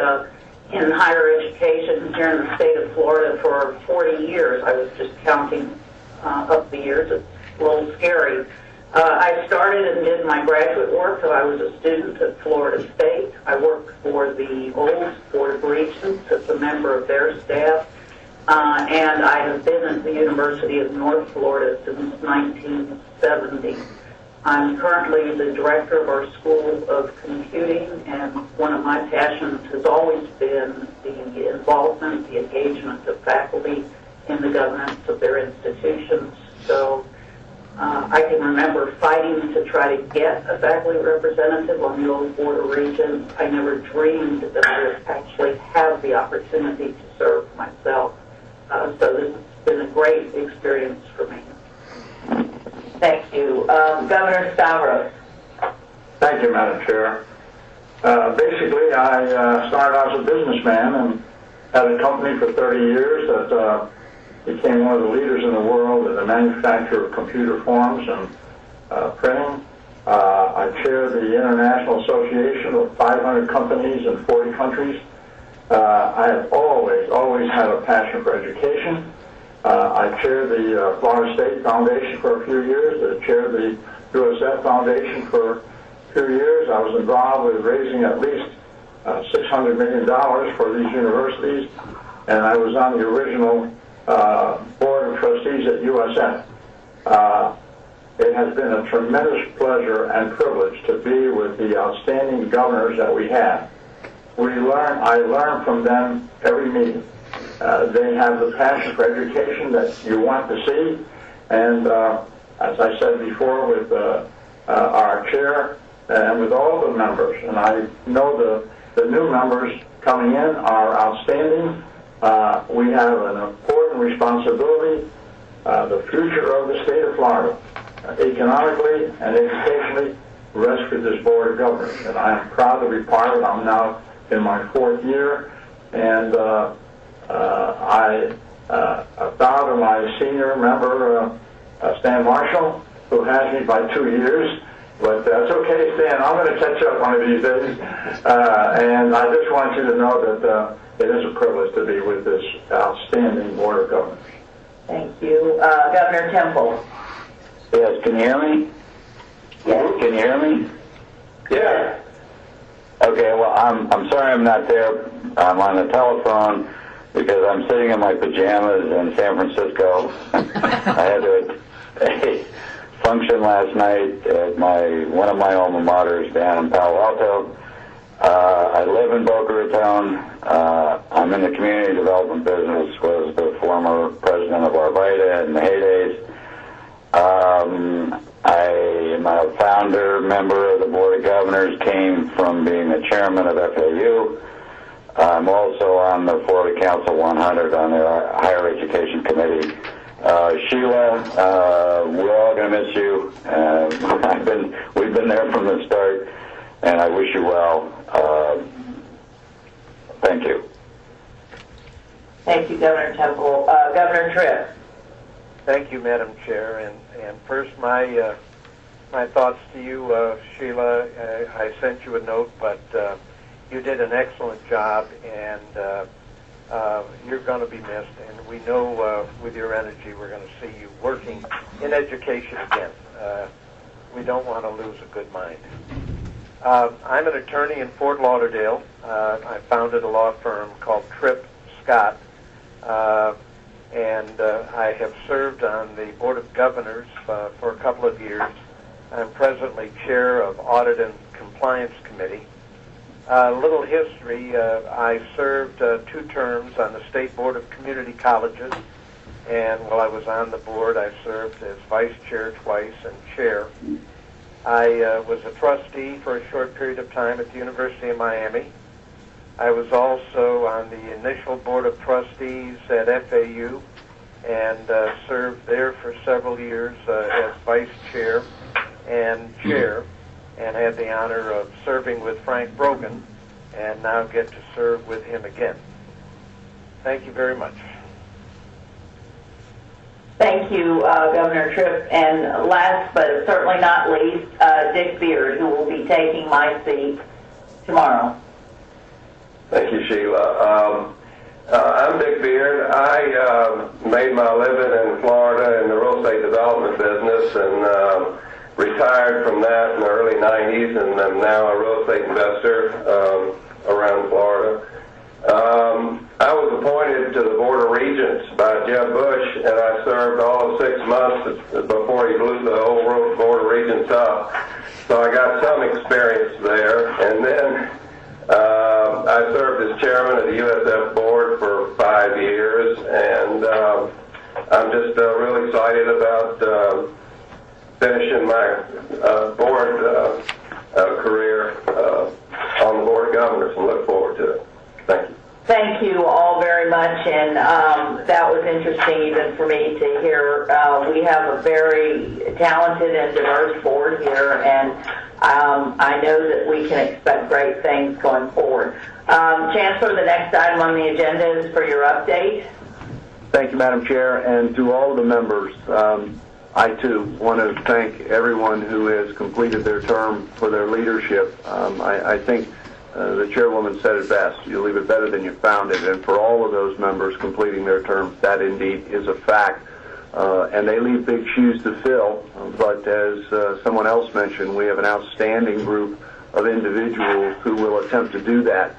B: in higher education here in the state of Florida for 40 years. I was just counting up the years. It's a little scary. I started and did my graduate work till I was a student at Florida State. I worked for the old Board of Regents as a member of their staff, and I have been at the University of North Florida since 1970. I'm currently the director of our School of Computing, and one of my passions has always been the involvement, the engagement of faculty in the governance of their institutions. So I can remember fighting to try to get a faculty representative on the old Board of Regents. I never dreamed that I would actually have the opportunity to serve myself. So this has been a great experience for me. Thank you. Governor Stavros.
G: Thank you, Madam Chair. Basically, I started out as a businessman and had a company for 30 years that became one of the leaders in the world in the manufacture of computer forms and printing. I chair the International Association of 500 companies in 40 countries. I have always had a passion for education. I chaired the Florida State Foundation for a few years. I chaired the USF Foundation for a few years. I was involved with raising at least $600 million for these universities, and I was on the original Board of Trustees at USF. It has been a tremendous pleasure and privilege to be with the outstanding governors that we have. I learn from them every meeting. They have the passion for education that you want to see, and as I said before, with our chair and with all the members, and I know the new members coming in are outstanding. We have an important responsibility, the future of the state of Florida, economically and educationally, rest for this Board of Governors. And I am proud to be part of it. I'm now in my 4th year, and I bow to my senior member, Stan Marshall, who has me by 2 years. But that's okay, Stan. I'm going to catch up one of these days. And I just want you to know that it is a privilege to be with this outstanding Board of Governors.
B: Thank you. Governor Temple.
L: Yes, can you hear me?
B: Yes.
L: Can you hear me?
G: Yeah.
L: Okay, well, I'm sorry I'm not there. I'm on the telephone because I'm sitting in my pajamas in San Francisco. I had a function last night at one of my alma maters down in Palo Alto. I live in Boca Raton. I'm in the community development business, was the former president of Arvida in the heydays. I am a founder member of the Board of Governors, came from being the chairman of FAU. I'm also on the Florida Council 100 on the Higher Education Committee. Sheila, we're all going to miss you. We've been there from the start, and I wish you well. Thank you.
B: Thank you, Governor Temple. Governor Tripp.
S: Thank you, Madam Chair. And first, my thoughts to you, Sheila. I sent you a note, but you did an excellent job, and you're going to be missed. And we know with your energy, we're going to see you working in education again. We don't want to lose a good mind. I'm an attorney in Fort Lauderdale. I founded a law firm called Tripp Scott. And I have served on the Board of Governors for a couple of years. I'm presently chair of Audit and Compliance Committee. A little history, I served 2 terms on the State Board of Community Colleges, and while I was on the board, I served as vice chair twice and chair. I was a trustee for a short period of time at the University of Miami. I was also on the initial board of trustees at FAU and served there for several years as vice chair and chair, and had the honor of serving with Frank Brogan, and now get to serve with him again. Thank you very much.
B: Thank you, Governor Tripp. And last but certainly not least, Dick Beard, who will be taking my seat tomorrow.
T: Thank you, Sheila. I'm Dick Beard. I made my living in Florida in the real estate development business and retired from that in the early 90s, and I'm now a real estate investor around Florida. I was appointed to the Board of Regents by Jeb Bush, and I served all of 6 months before he blew the whole Board of Regents up. So I got some experience there. And then I served as chairman of the USF board for 5 years, and I'm just really excited about finishing my board career on the Board of Governors, and look forward to it. Thank you.
B: Thank you all very much, and that was interesting even for me to hear. We have a very talented and diverse board here, and I know that we can expect great things going forward. Chancellor, the next item on the agenda is for your update.
E: Thank you, Madam Chair, and to all of the members. I, too, want to thank everyone who has completed their term for their leadership. I think the chairwoman said it best. You leave it better than you found it. And for all of those members completing their terms, that indeed is a fact. And they leave big shoes to fill. But as someone else mentioned, we have an outstanding group of individuals who will attempt to do that.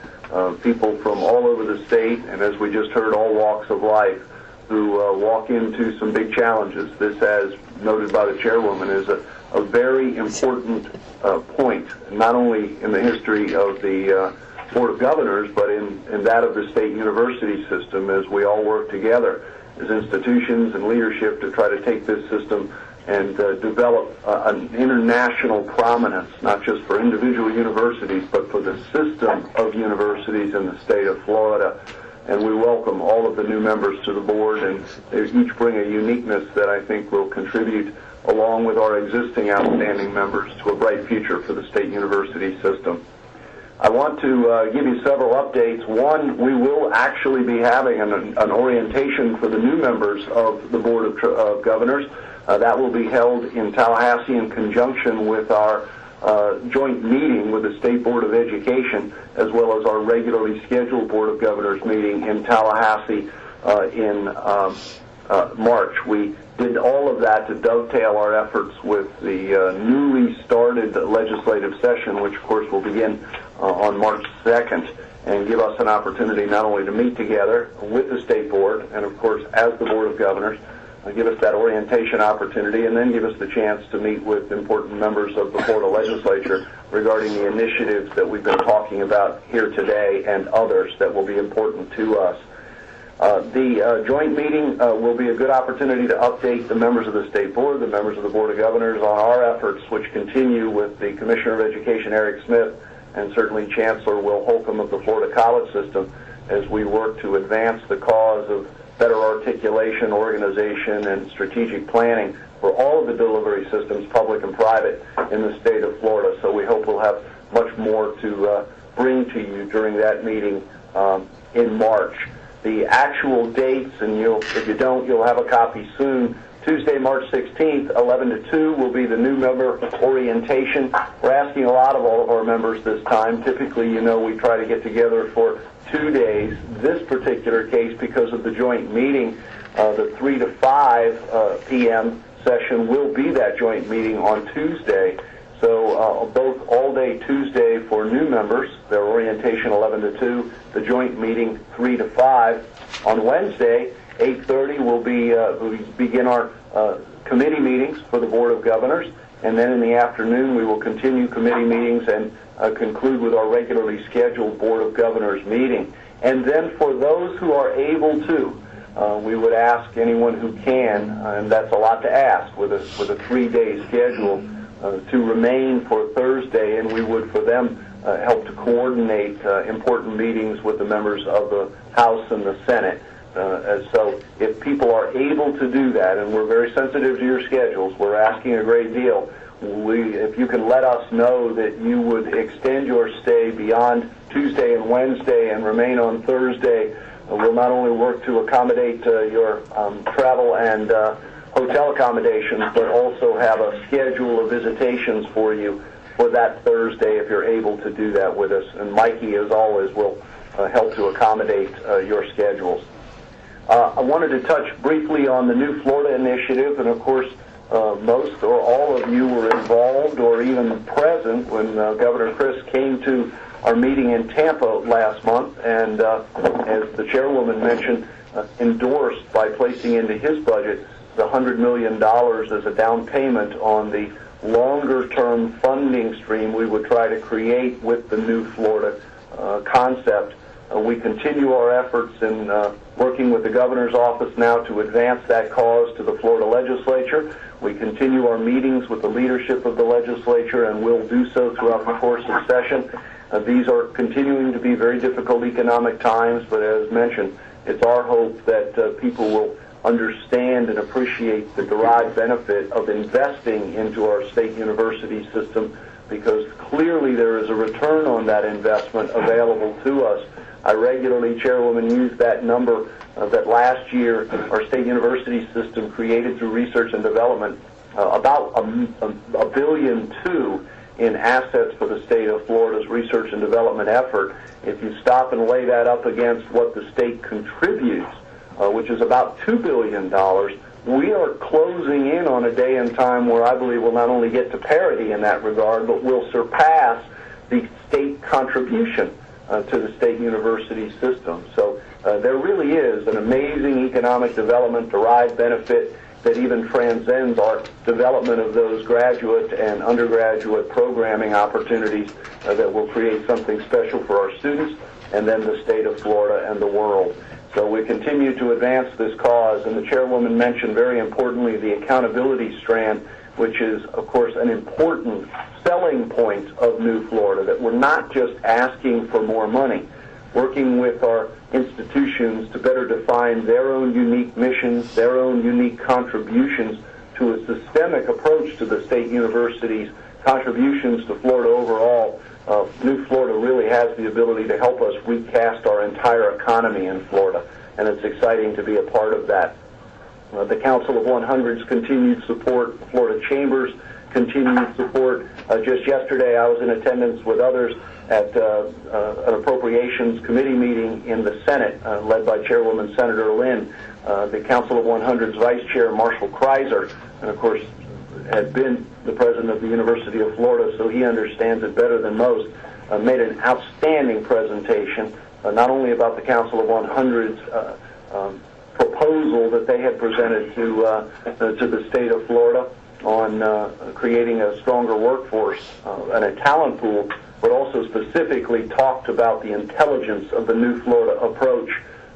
E: People from all over the state, and as we just heard, all walks of life, who walk into some big challenges. This, as noted by the chairwoman, is a very important point, not only in the history of the Board of Governors, but in that of the state university system, as we all work together as institutions and leadership to try to take this system and develop an international prominence, not just for individual universities, but for the system of universities in the state of Florida. And we welcome all of the new members to the board, and they each bring a uniqueness that I think will contribute along with our existing outstanding members, to a bright future for the state university system. I want to give you several updates. One, we will actually be having an orientation for the new members of the Board of Governors. That will be held in Tallahassee in conjunction with our joint meeting with the State Board of Education, as well as our regularly scheduled Board of Governors meeting in Tallahassee in March. We did all of that to dovetail our efforts with the newly started legislative session, which of course will begin on March 2nd, and give us an opportunity not only to meet together with the State Board and of course as the Board of Governors, give us that orientation opportunity, and then give us the chance to meet with important members of the Florida legislature regarding the initiatives that we've been talking about here today and others that will be important to us. The joint meeting will be a good opportunity to update the members of the State Board, the members of the Board of Governors, on our efforts, which continue with the Commissioner of Education, Eric Smith, and certainly Chancellor Will Holcomb of the Florida college system, as we work to advance the cause of better articulation, organization, and strategic planning for all of the delivery systems, public and private, in the state of Florida. So we hope we'll have much more to bring to you during that meeting in March. The actual dates, and if you don't, you'll have a copy soon. Tuesday, March 16th, 11 to 2 will be the new member orientation. We're asking a lot of all of our members this time. Typically, we try to get together for 2 days. This particular case, because of the joint meeting, the 3 to 5 p.m. session will be that joint meeting on Tuesday. So both all-day Tuesday for new members, their orientation 11 to 2, the joint meeting 3 to 5. On Wednesday, 8:30 will begin our committee meetings for the Board of Governors, and then in the afternoon we will continue committee meetings and conclude with our regularly scheduled Board of Governors meeting. And then for those who are able to, we would ask anyone who can, and that's a lot to ask with a 3-day schedule, to remain for Thursday, and we would for them help to coordinate important meetings with the members of the House and the Senate. So if people are able to do that, and we're very sensitive to your schedules, we're asking a great deal. If you can let us know that you would extend your stay beyond Tuesday and Wednesday and remain on Thursday, we'll not only work to accommodate your travel and hotel accommodations, but also have a schedule of visitations for you for that Thursday if you're able to do that with us. And Mikey, as always, will help to accommodate your schedules. I wanted to touch briefly on the New Florida Initiative, and of course most or all of you were involved or even present when Governor Chris came to our meeting in Tampa last month, and as the chairwoman mentioned, endorsed by placing into his budget the $100 million as a down payment on the longer-term funding stream we would try to create with the New Florida concept. We continue our efforts in working with the governor's office now to advance that cause to the Florida legislature. We continue our meetings with the leadership of the legislature, and will do so throughout the course of session. These are continuing to be very difficult economic times, but as mentioned, it's our hope that people will understand and appreciate the derived benefit of investing into our state university system, because clearly there is a return on that investment available to us. I regularly, Chairwoman, use that number that last year our state university system created through research and development about $1.2 billion in assets for the state of Florida's research and development effort. If you stop and lay that up against what the state contributes, which is about $2 billion, we are closing in on a day and time where I believe we'll not only get to parity in that regard, but we'll surpass the state contribution to the state university system. So there really is an amazing economic development derived benefit that even transcends our development of those graduate and undergraduate programming opportunities that will create something special for our students and then the state of Florida and the world. So we continue to advance this cause, and the chairwoman mentioned very importantly the accountability strand, which is, of course, an important selling point of New Florida, that we're not just asking for more money, working with our institutions to better define their own unique missions, their own unique contributions to to a systemic approach to the state universities' contributions to Florida overall, New Florida really has the ability to help us recast our entire economy in Florida, and it's exciting to be a part of that. The Council of 100's continued support, Florida Chamber's continued support. Just yesterday, I was in attendance with others at an Appropriations Committee meeting in the Senate, led by Chairwoman Senator Lynn. The Council of 100's Vice Chair, Marshall Kreiser, and of course had been the president of the University of Florida, so he understands it better than most, made an outstanding presentation, not only about the Council of 100's proposal that they had presented to the state of Florida on creating a stronger workforce and a talent pool, but also specifically talked about the intelligence of the New Florida approach,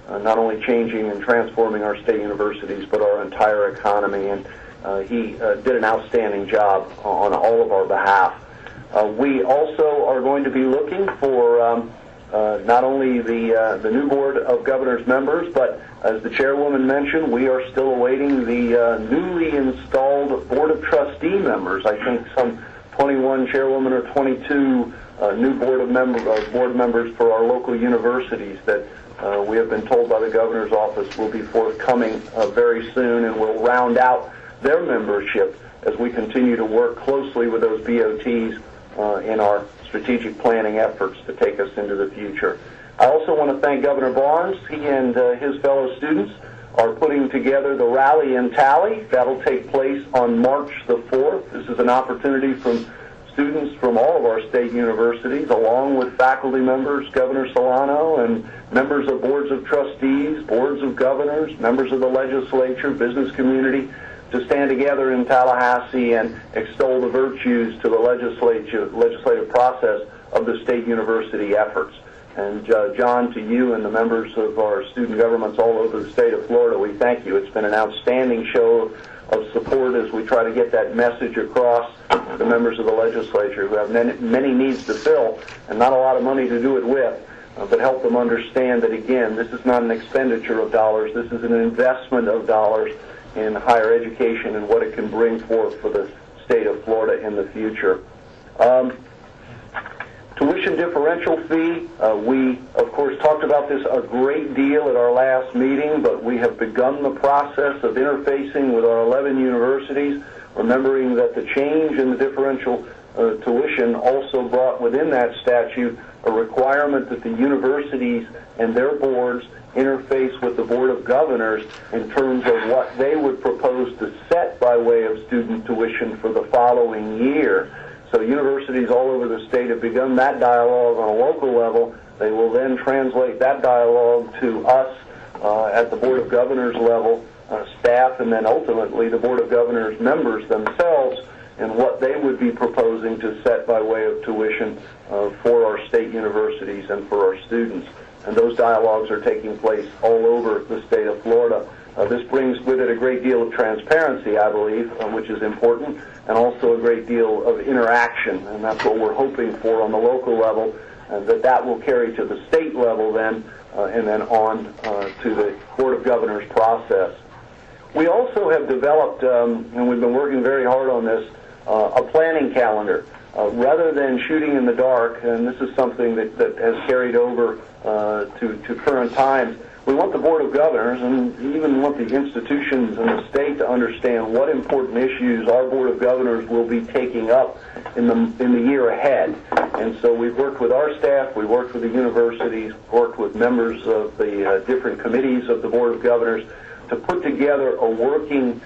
E: not only changing and transforming our state universities, but our entire economy. And he did an outstanding job on all of our behalf. We also are going to be looking for not only the new Board of Governors members, but as the Chairwoman mentioned, we are still awaiting the newly installed Board of Trustee members. I think some 21 Chairwoman or 22 new board members for our local universities that we have been told by the Governor's office will be forthcoming very soon, and will round out their membership as we continue to work closely with those BOTs in our strategic planning efforts to take us into the future. I also want to thank Governor Barnes. He and his fellow students are putting together the Rally and Tally. That'll take place on March the 4th. This is an opportunity from students from all of our state universities, along with faculty members, Governor Solano, and members of boards of trustees, boards of governors, members of the legislature, business community, to stand together in Tallahassee and extol the virtues to the legislative process of the state university efforts. And John, to you and the members of our student governments all over the state of Florida, we thank you. It's been an outstanding show of support as we try to get that message across to the members of the legislature who have many needs to fill and not a lot of money to do it with, but help them understand that, again, this is not an expenditure of dollars. This is an investment of dollars in higher education and what it can bring forth for the state of Florida in the future. Tuition differential fee, we, of course, talked about this a great deal at our last meeting, but we have begun the process of interfacing with our 11 universities, remembering that the change in the differential tuition also brought within that statute a requirement that the universities and their boards interface with the Board of Governors in terms of what they would propose to set by way of student tuition for the following year. So universities all over the state have begun that dialogue on a local level. They will then translate that dialogue to us at the Board of Governors level, staff, and then ultimately the Board of Governors members themselves, and what they would be proposing to set by way of tuition for our state universities and for our students. And those dialogues are taking place all over the state of Florida. This brings with it a great deal of transparency, I believe, which is important, and also a great deal of interaction, and that's what we're hoping for on the local level, and that will carry to the state level then, and then on to the Board of Governors process. We also have developed, and we've been working very hard on this, a planning calendar. Rather than shooting in the dark, and this is something that has carried over to current times, we want the Board of Governors and even want the institutions in the state to understand what important issues our Board of Governors will be taking up in the year ahead. And so we've worked with our staff, we've worked with the universities, worked with members of the different committees of the Board of Governors to put together a working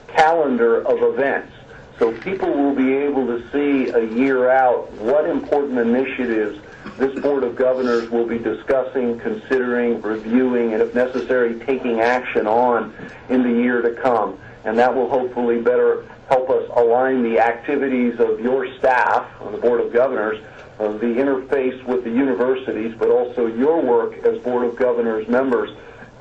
E: calendar of events. So people will be able to see a year out what important initiatives this Board of Governors will be discussing, considering, reviewing, and if necessary, taking action on in the year to come. And that will hopefully better help us align the activities of your staff on the Board of Governors, the interface with the universities, but also your work as Board of Governors members.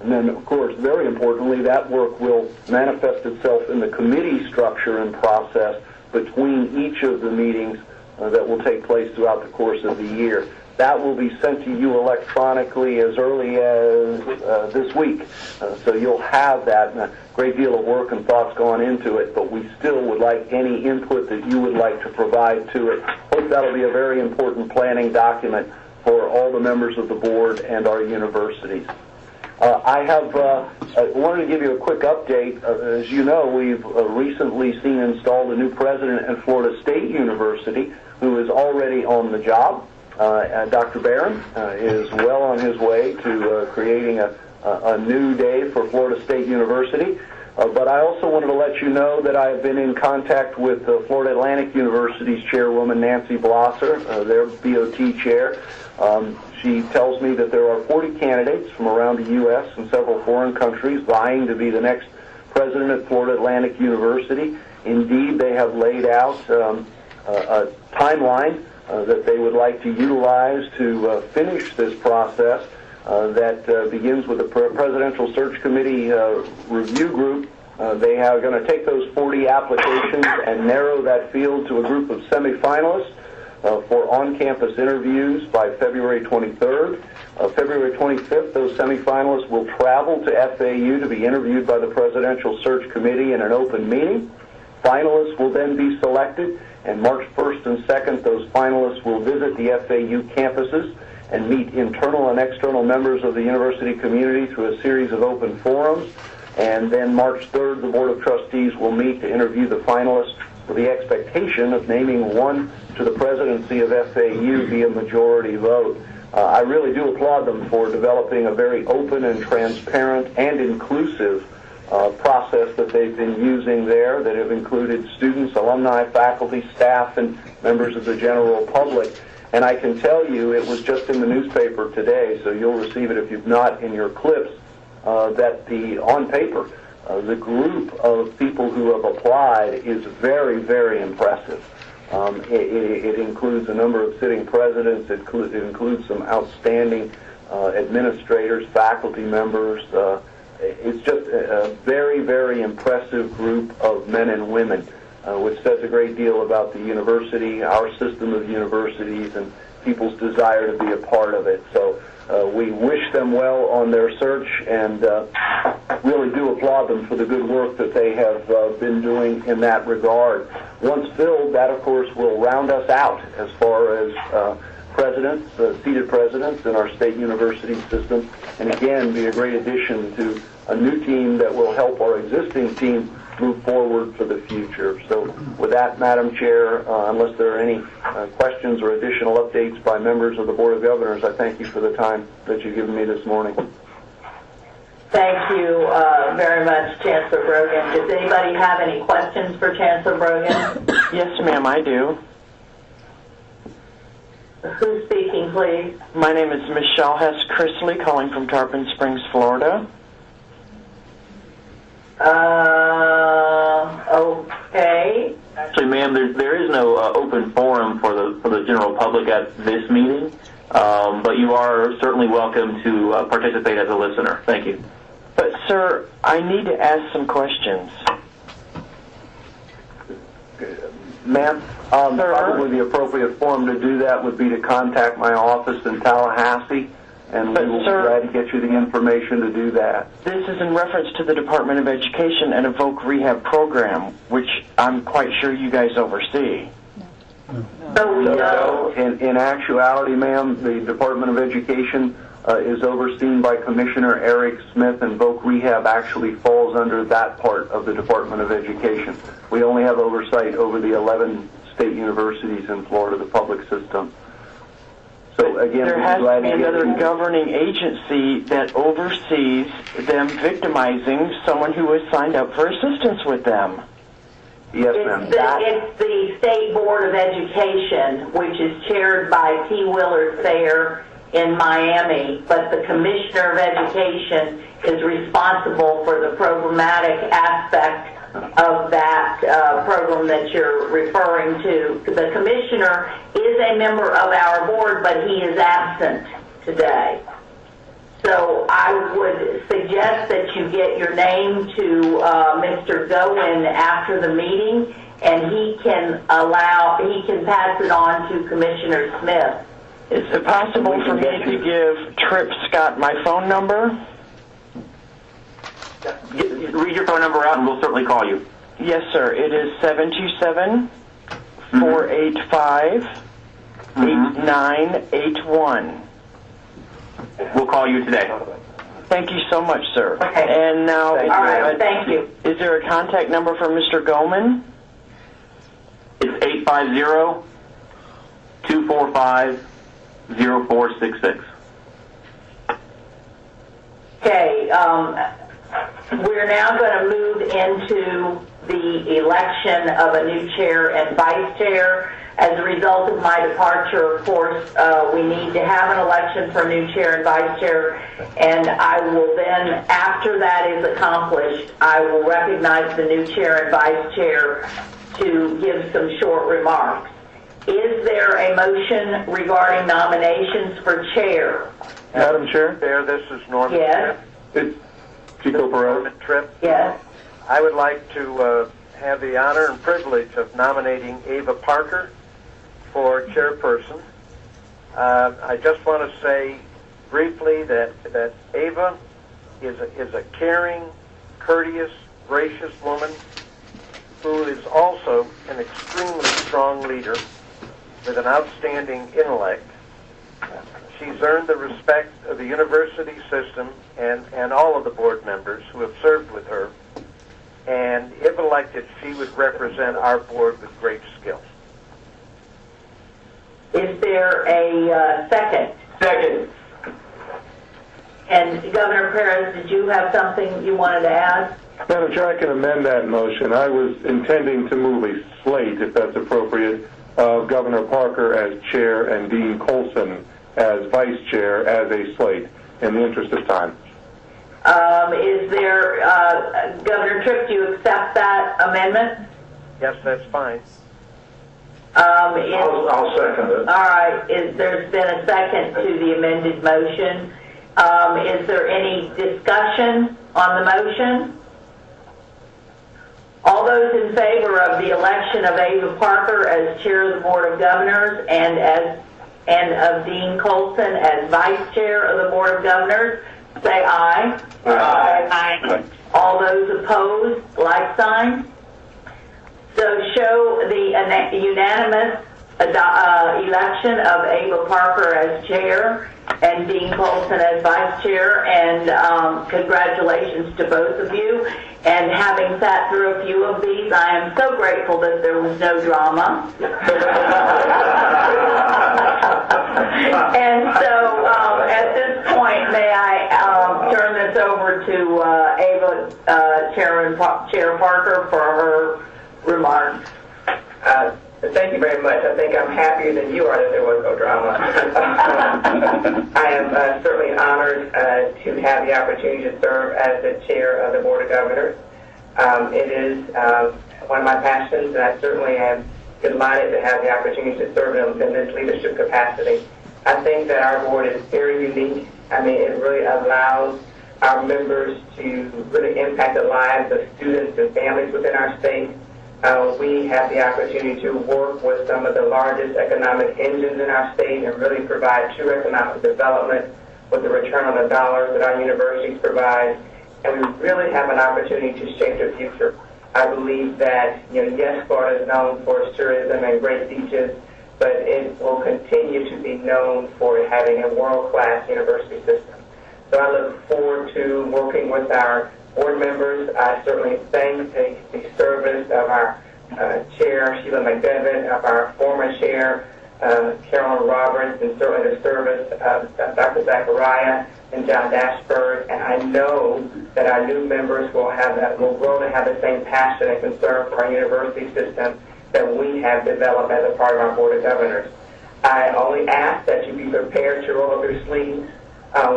E: And then, of course, very importantly, that work will manifest itself in the committee structure and process between each of the meetings that will take place throughout the course of the year. that will be sent to you electronically as early as this week. So you'll have that, and a great deal of work and thoughts gone into it, but we still would like any input that you would like to provide to it. Hope that'll be a very important planning document for all the members of the board and our universities. I wanted to give you a quick update. As you know, we've recently seen installed a new president at Florida State University who is already on the job. Dr. Barron is well on his way to creating a new day for Florida State University. But I also wanted to let you know that I have been in contact with Florida Atlantic University's chairwoman, Nancy Blosser, their BOT chair. She tells me that there are 40 candidates from around the U.S. and several foreign countries vying to be the next president at Florida Atlantic University. Indeed, they have laid out a timeline that they would like to utilize to finish this process that begins with the Presidential Search Committee review group. They are going to take those 40 applications and narrow that field to a group of semifinalists for on-campus interviews by February 23rd. February 25th, those semifinalists will travel to FAU to be interviewed by the Presidential Search Committee in an open meeting. Finalists will then be selected, and March 1st and 2nd, those finalists will visit the FAU campuses and meet internal and external members of the university community through a series of open forums. And then March 3rd, the Board of Trustees will meet to interview the finalists with the expectation of naming one to the presidency of FAU via majority vote. I really do applaud them for developing a very open and transparent and inclusive process that they've been using there that have included students, alumni, faculty, staff, and members of the general public. And I can tell you, it was just in the newspaper today, so you'll receive it if you've not in your clips, that on paper, the group of people who have applied is very, very impressive. It includes a number of sitting presidents. It includes some outstanding administrators, faculty members. It's just a very, very impressive group of men and women, which says a great deal about the university, our system of universities, and people's desire to be a part of it. So we wish them well on their search and really do applaud them for the good work that they have been doing in that regard. Once filled, that, of course, will round us out as far as presidents, seated presidents in our state university system, and again, be a great addition to a new team that will help our existing team move forward for the future. So with that, Madam Chair, unless there are any questions or additional updates by members of the Board of Governors, I thank you for the time that you've given me this morning.
B: Thank you very much, Chancellor Brogan. Does anybody have any questions for Chancellor Brogan?
D: Yes, ma'am, I do.
B: Who's speaking, please?
D: My name is Michelle Hess Chrisley, calling from Tarpon Springs, Florida.
B: Okay.
I: Actually, ma'am, there is no open forum for the general public at this meeting, but you are certainly welcome to participate as a listener. Thank you.
D: But, sir, I need to ask some questions.
E: Ma'am, probably the appropriate forum to do that would be to contact my office in Tallahassee, and we will be glad to get you the information to do that.
D: This is in reference to the Department of Education and a voc rehab program, which I'm quite sure you guys oversee.
E: So, in actuality, ma'am, the Department of Education is overseen by Commissioner Eric Smith, and voc rehab actually falls under that part of the Department of Education. We only have oversight over the 11 state universities in Florida, the public system. So again,
D: there has to be another governing agency that oversees them victimizing someone who has signed up for assistance with them.
E: Yes, ma'am.
B: It's the State Board of Education, which is chaired by T. Willard Thayer in Miami, but the Commissioner of Education is responsible for the programmatic aspect of that program that you're referring to. The Commissioner is a member of our board, but he is absent today. So I would suggest that you get your name to Mr. Goen after the meeting, and he can pass it on to Commissioner Smith.
D: Is it possible for me to give Trip Scott my phone number?
I: Read your phone number out and we'll certainly call you.
D: Yes, sir. It is 727-485-8981.
I: We'll call you today.
D: Thank you so much, sir.
B: Okay.
D: And now,
B: Thank you.
D: Is there a contact number for Mr. Goldman?
I: It's 850-245-0466.
B: Okay, we're now going to move into the election of a new chair and vice chair. As a result of my departure, of course, we need to have an election for a new chair and vice chair, and I will then, after that is accomplished, I will recognize the new chair and vice chair to give some short remarks. Is there a motion regarding nominations for chair?
R: Madam Chair?
S: Chair, this is Norman.
B: Yes.
R: It's Chico Perez.
S: Norman Tripp.
B: Yes.
S: I would like to have the honor and privilege of nominating Ava Parker for chairperson. I just want to say briefly that Ava is a caring, courteous, gracious woman who is also an extremely strong leader with an outstanding intellect. She's earned the respect of the university system and all of the board members who have served with her. And if elected, she would represent our board with great skill.
B: Is there a second?
K: Second.
B: And Governor Perez, did you have something you wanted to add?
R: Madam Chair, I can amend that motion. I was intending to move a slate, if that's appropriate, of Governor Parker as chair and Dean Colson as vice chair as a slate, in the interest of time.
B: Is there, Governor Tripp, do you accept that amendment?
S: Yes, that's fine.
G: I'll second it.
B: All right. There's been a second to the amended motion. Is there any discussion on the motion? All those in favor of the election of Ava Parker as chair of the Board of Governors and of Dean Colson as vice chair of the Board of Governors, say aye.
K: Aye.
B: Aye. All those opposed, like sign. So show the unanimous election of Ava Parker as chair and Dean Colson as vice chair, and congratulations to both of you. And having sat through a few of these, I am so grateful that there was no drama. And so at this point, may I turn this over to Ava Chair Parker for her remarks.
F: Thank you very much. I think I'm happier than you are that there was no drama. I am certainly honored to have the opportunity to serve as the chair of the Board of Governors. It is one of my passions, and I certainly am delighted to have the opportunity to serve in this leadership capacity. I think that our board is very unique. I mean, it really allows our members to really impact the lives of students and families within our state. We have the opportunity to work with some of the largest economic engines in our state and really provide true economic development with the return on the dollars that our universities provide. And we really have an opportunity to shape the future. I believe that, yes, Florida is known for its tourism and great beaches, but it will continue to be known for having a world-class university system. So I look forward to working with our board members. I certainly thank the service of our chair, Sheila McDevitt, of our former chair, Carolyn Roberts, and certainly the service of Dr. Zachariah and John Dashberg. And I know that our new members will grow to have the same passion and concern for our university system that we have developed as a part of our Board of Governors. I only ask that you be prepared to roll up your sleeves.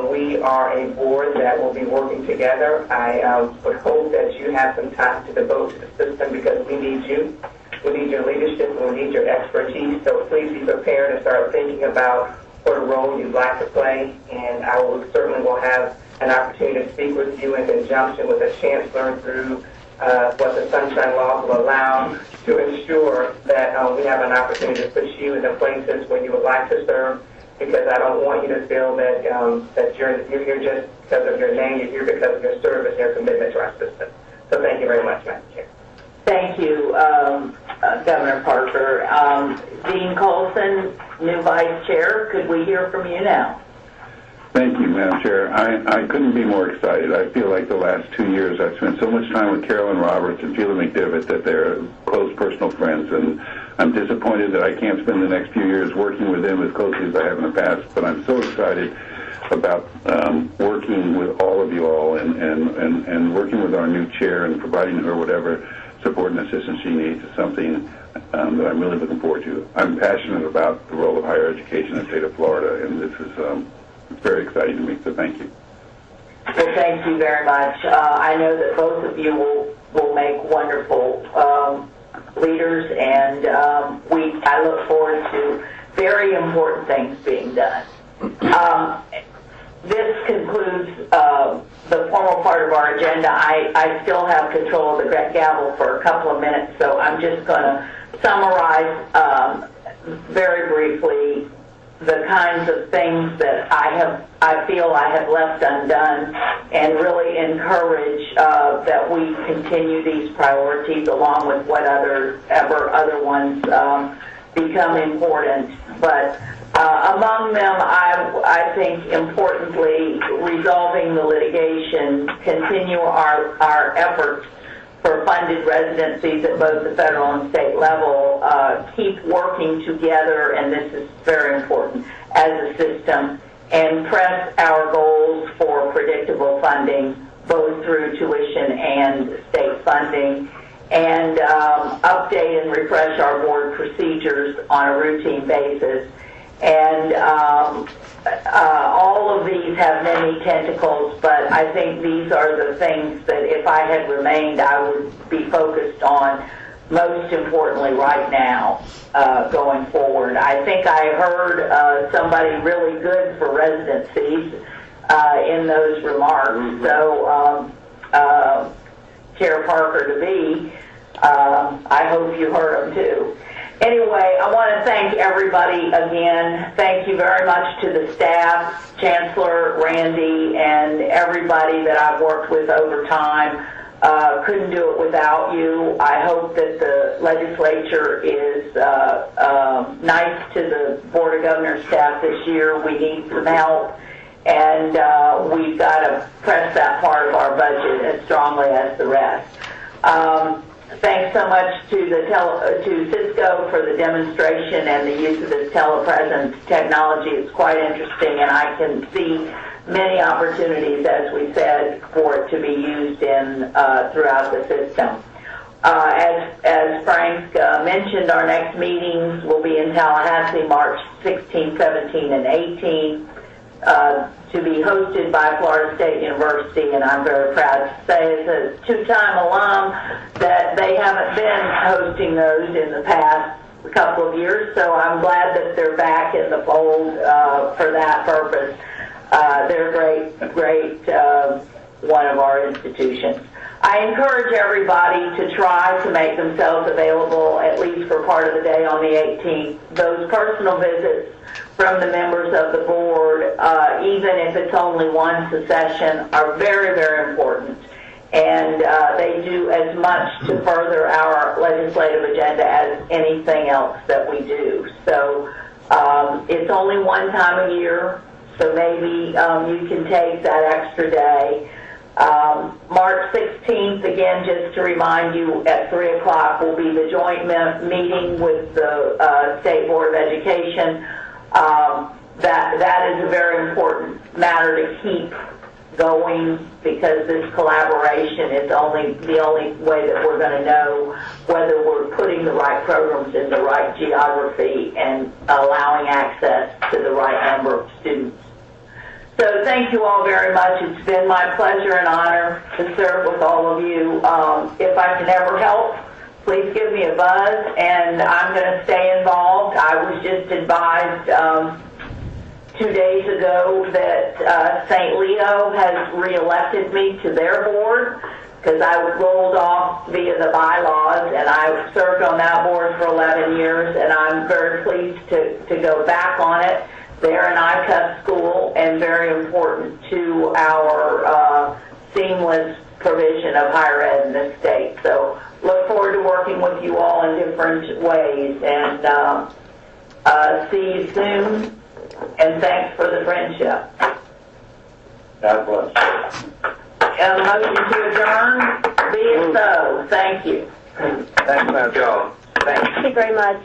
F: We are a board that will be working together. I would hope that you have some time to devote to the system because we need you. We need your leadership and we need your expertise. So please be prepared and start thinking about what role you'd like to play. And I certainly will have an opportunity to speak with you in conjunction with the chancellor through what the Sunshine Law will allow to ensure that we have an opportunity to put you in the places where you would like to serve because I don't want you to feel that that you're just because of your name, you're here because of your service and your commitment to our system. So thank you very much, Madam Chair.
B: Thank you, Governor Parker. Dean Colson, new Vice Chair, could we hear from you now?
L: Thank you, Madam Chair. I couldn't be more excited. I feel like the last 2 years I've spent so much time with Carolyn Roberts and Sheila McDivitt that they're close personal friends, and I'm disappointed that I can't spend the next few years working with them as closely as I have in the past, but I'm so excited about working with all of you all and working with our new chair and providing her whatever support and assistance she needs is something that I'm really looking forward to. I'm passionate about the role of higher education in the state of Florida, and this is it's very exciting to me, so thank you.
B: Well, thank you very much. I know that both of you will make wonderful leaders, and I look forward to very important things being done. This concludes the formal part of our agenda. I still have control of the gavel for a couple of minutes, so I'm just going to summarize very briefly the kinds of things that I feel I have left undone, and really encourage that we continue these priorities along with whatever other ones become important. But among them, I think importantly, resolving the litigation, continue our efforts for funded residencies at both the federal and state level, keep working together, and this is very important, as a system, and press our goals for predictable funding, both through tuition and state funding, and update and refresh our board procedures on a routine basis. And all of these have many tentacles, but I think these are the things that if I had remained, I would be focused on most importantly right now going forward. I think I heard somebody really good for residencies in those remarks. So, Chair Parker-to-be, I hope you heard them too. Anyway, I want to thank everybody again. Thank you very much to the staff, Chancellor, Randy, and everybody that I've worked with over time. Couldn't do it without you. I hope that the legislature is nice to the Board of Governors staff this year. We need some help, and we've got to press that part of our budget as strongly as the rest. Thanks so much to Cisco for the demonstration and the use of this telepresence technology. It's quite interesting, and I can see many opportunities, as we said, for it to be used in throughout the system. As Frank mentioned, our next meetings will be in Tallahassee, March 16, 17, and 18. To be hosted by Florida State University, and I'm very proud to say as a two-time alum that they haven't been hosting those in the past couple of years, so I'm glad that they're back in the fold for that purpose. They're a great one of our institutions. I encourage everybody to try to make themselves available at least for part of the day on the 18th. Those personal visits from the members of the board, even if it's only one session, are very, very important. And they do as much to further our legislative agenda as anything else that we do. So it's only one time a year, so maybe you can take that extra day. March 16th, again, just to remind you, at 3 o'clock will be the joint meeting with the State Board of Education. That is a very important matter to keep going, because this collaboration is the only way that we're going to know whether we're putting the right programs in the right geography and allowing access to the right number of students. So thank you all very much. It's been my pleasure and honor to serve with all of you. If I can ever help, please give me a buzz, and I'm going to stay involved. I was just advised 2 days ago that St. Leo has reelected me to their board, because I rolled off via the bylaws, and I served on that board for 11 years, and I'm very pleased to go back on it. there in ICUF school and very important to our seamless provision of higher ed in this state. So look forward to working with you all in different ways, and see you soon, and thanks for the friendship.
G: God bless.
B: Motion to adjourn? Be it so. Thank you.
S: Thanks, Madam Chair.
B: Thanks.
H: Thank you very much.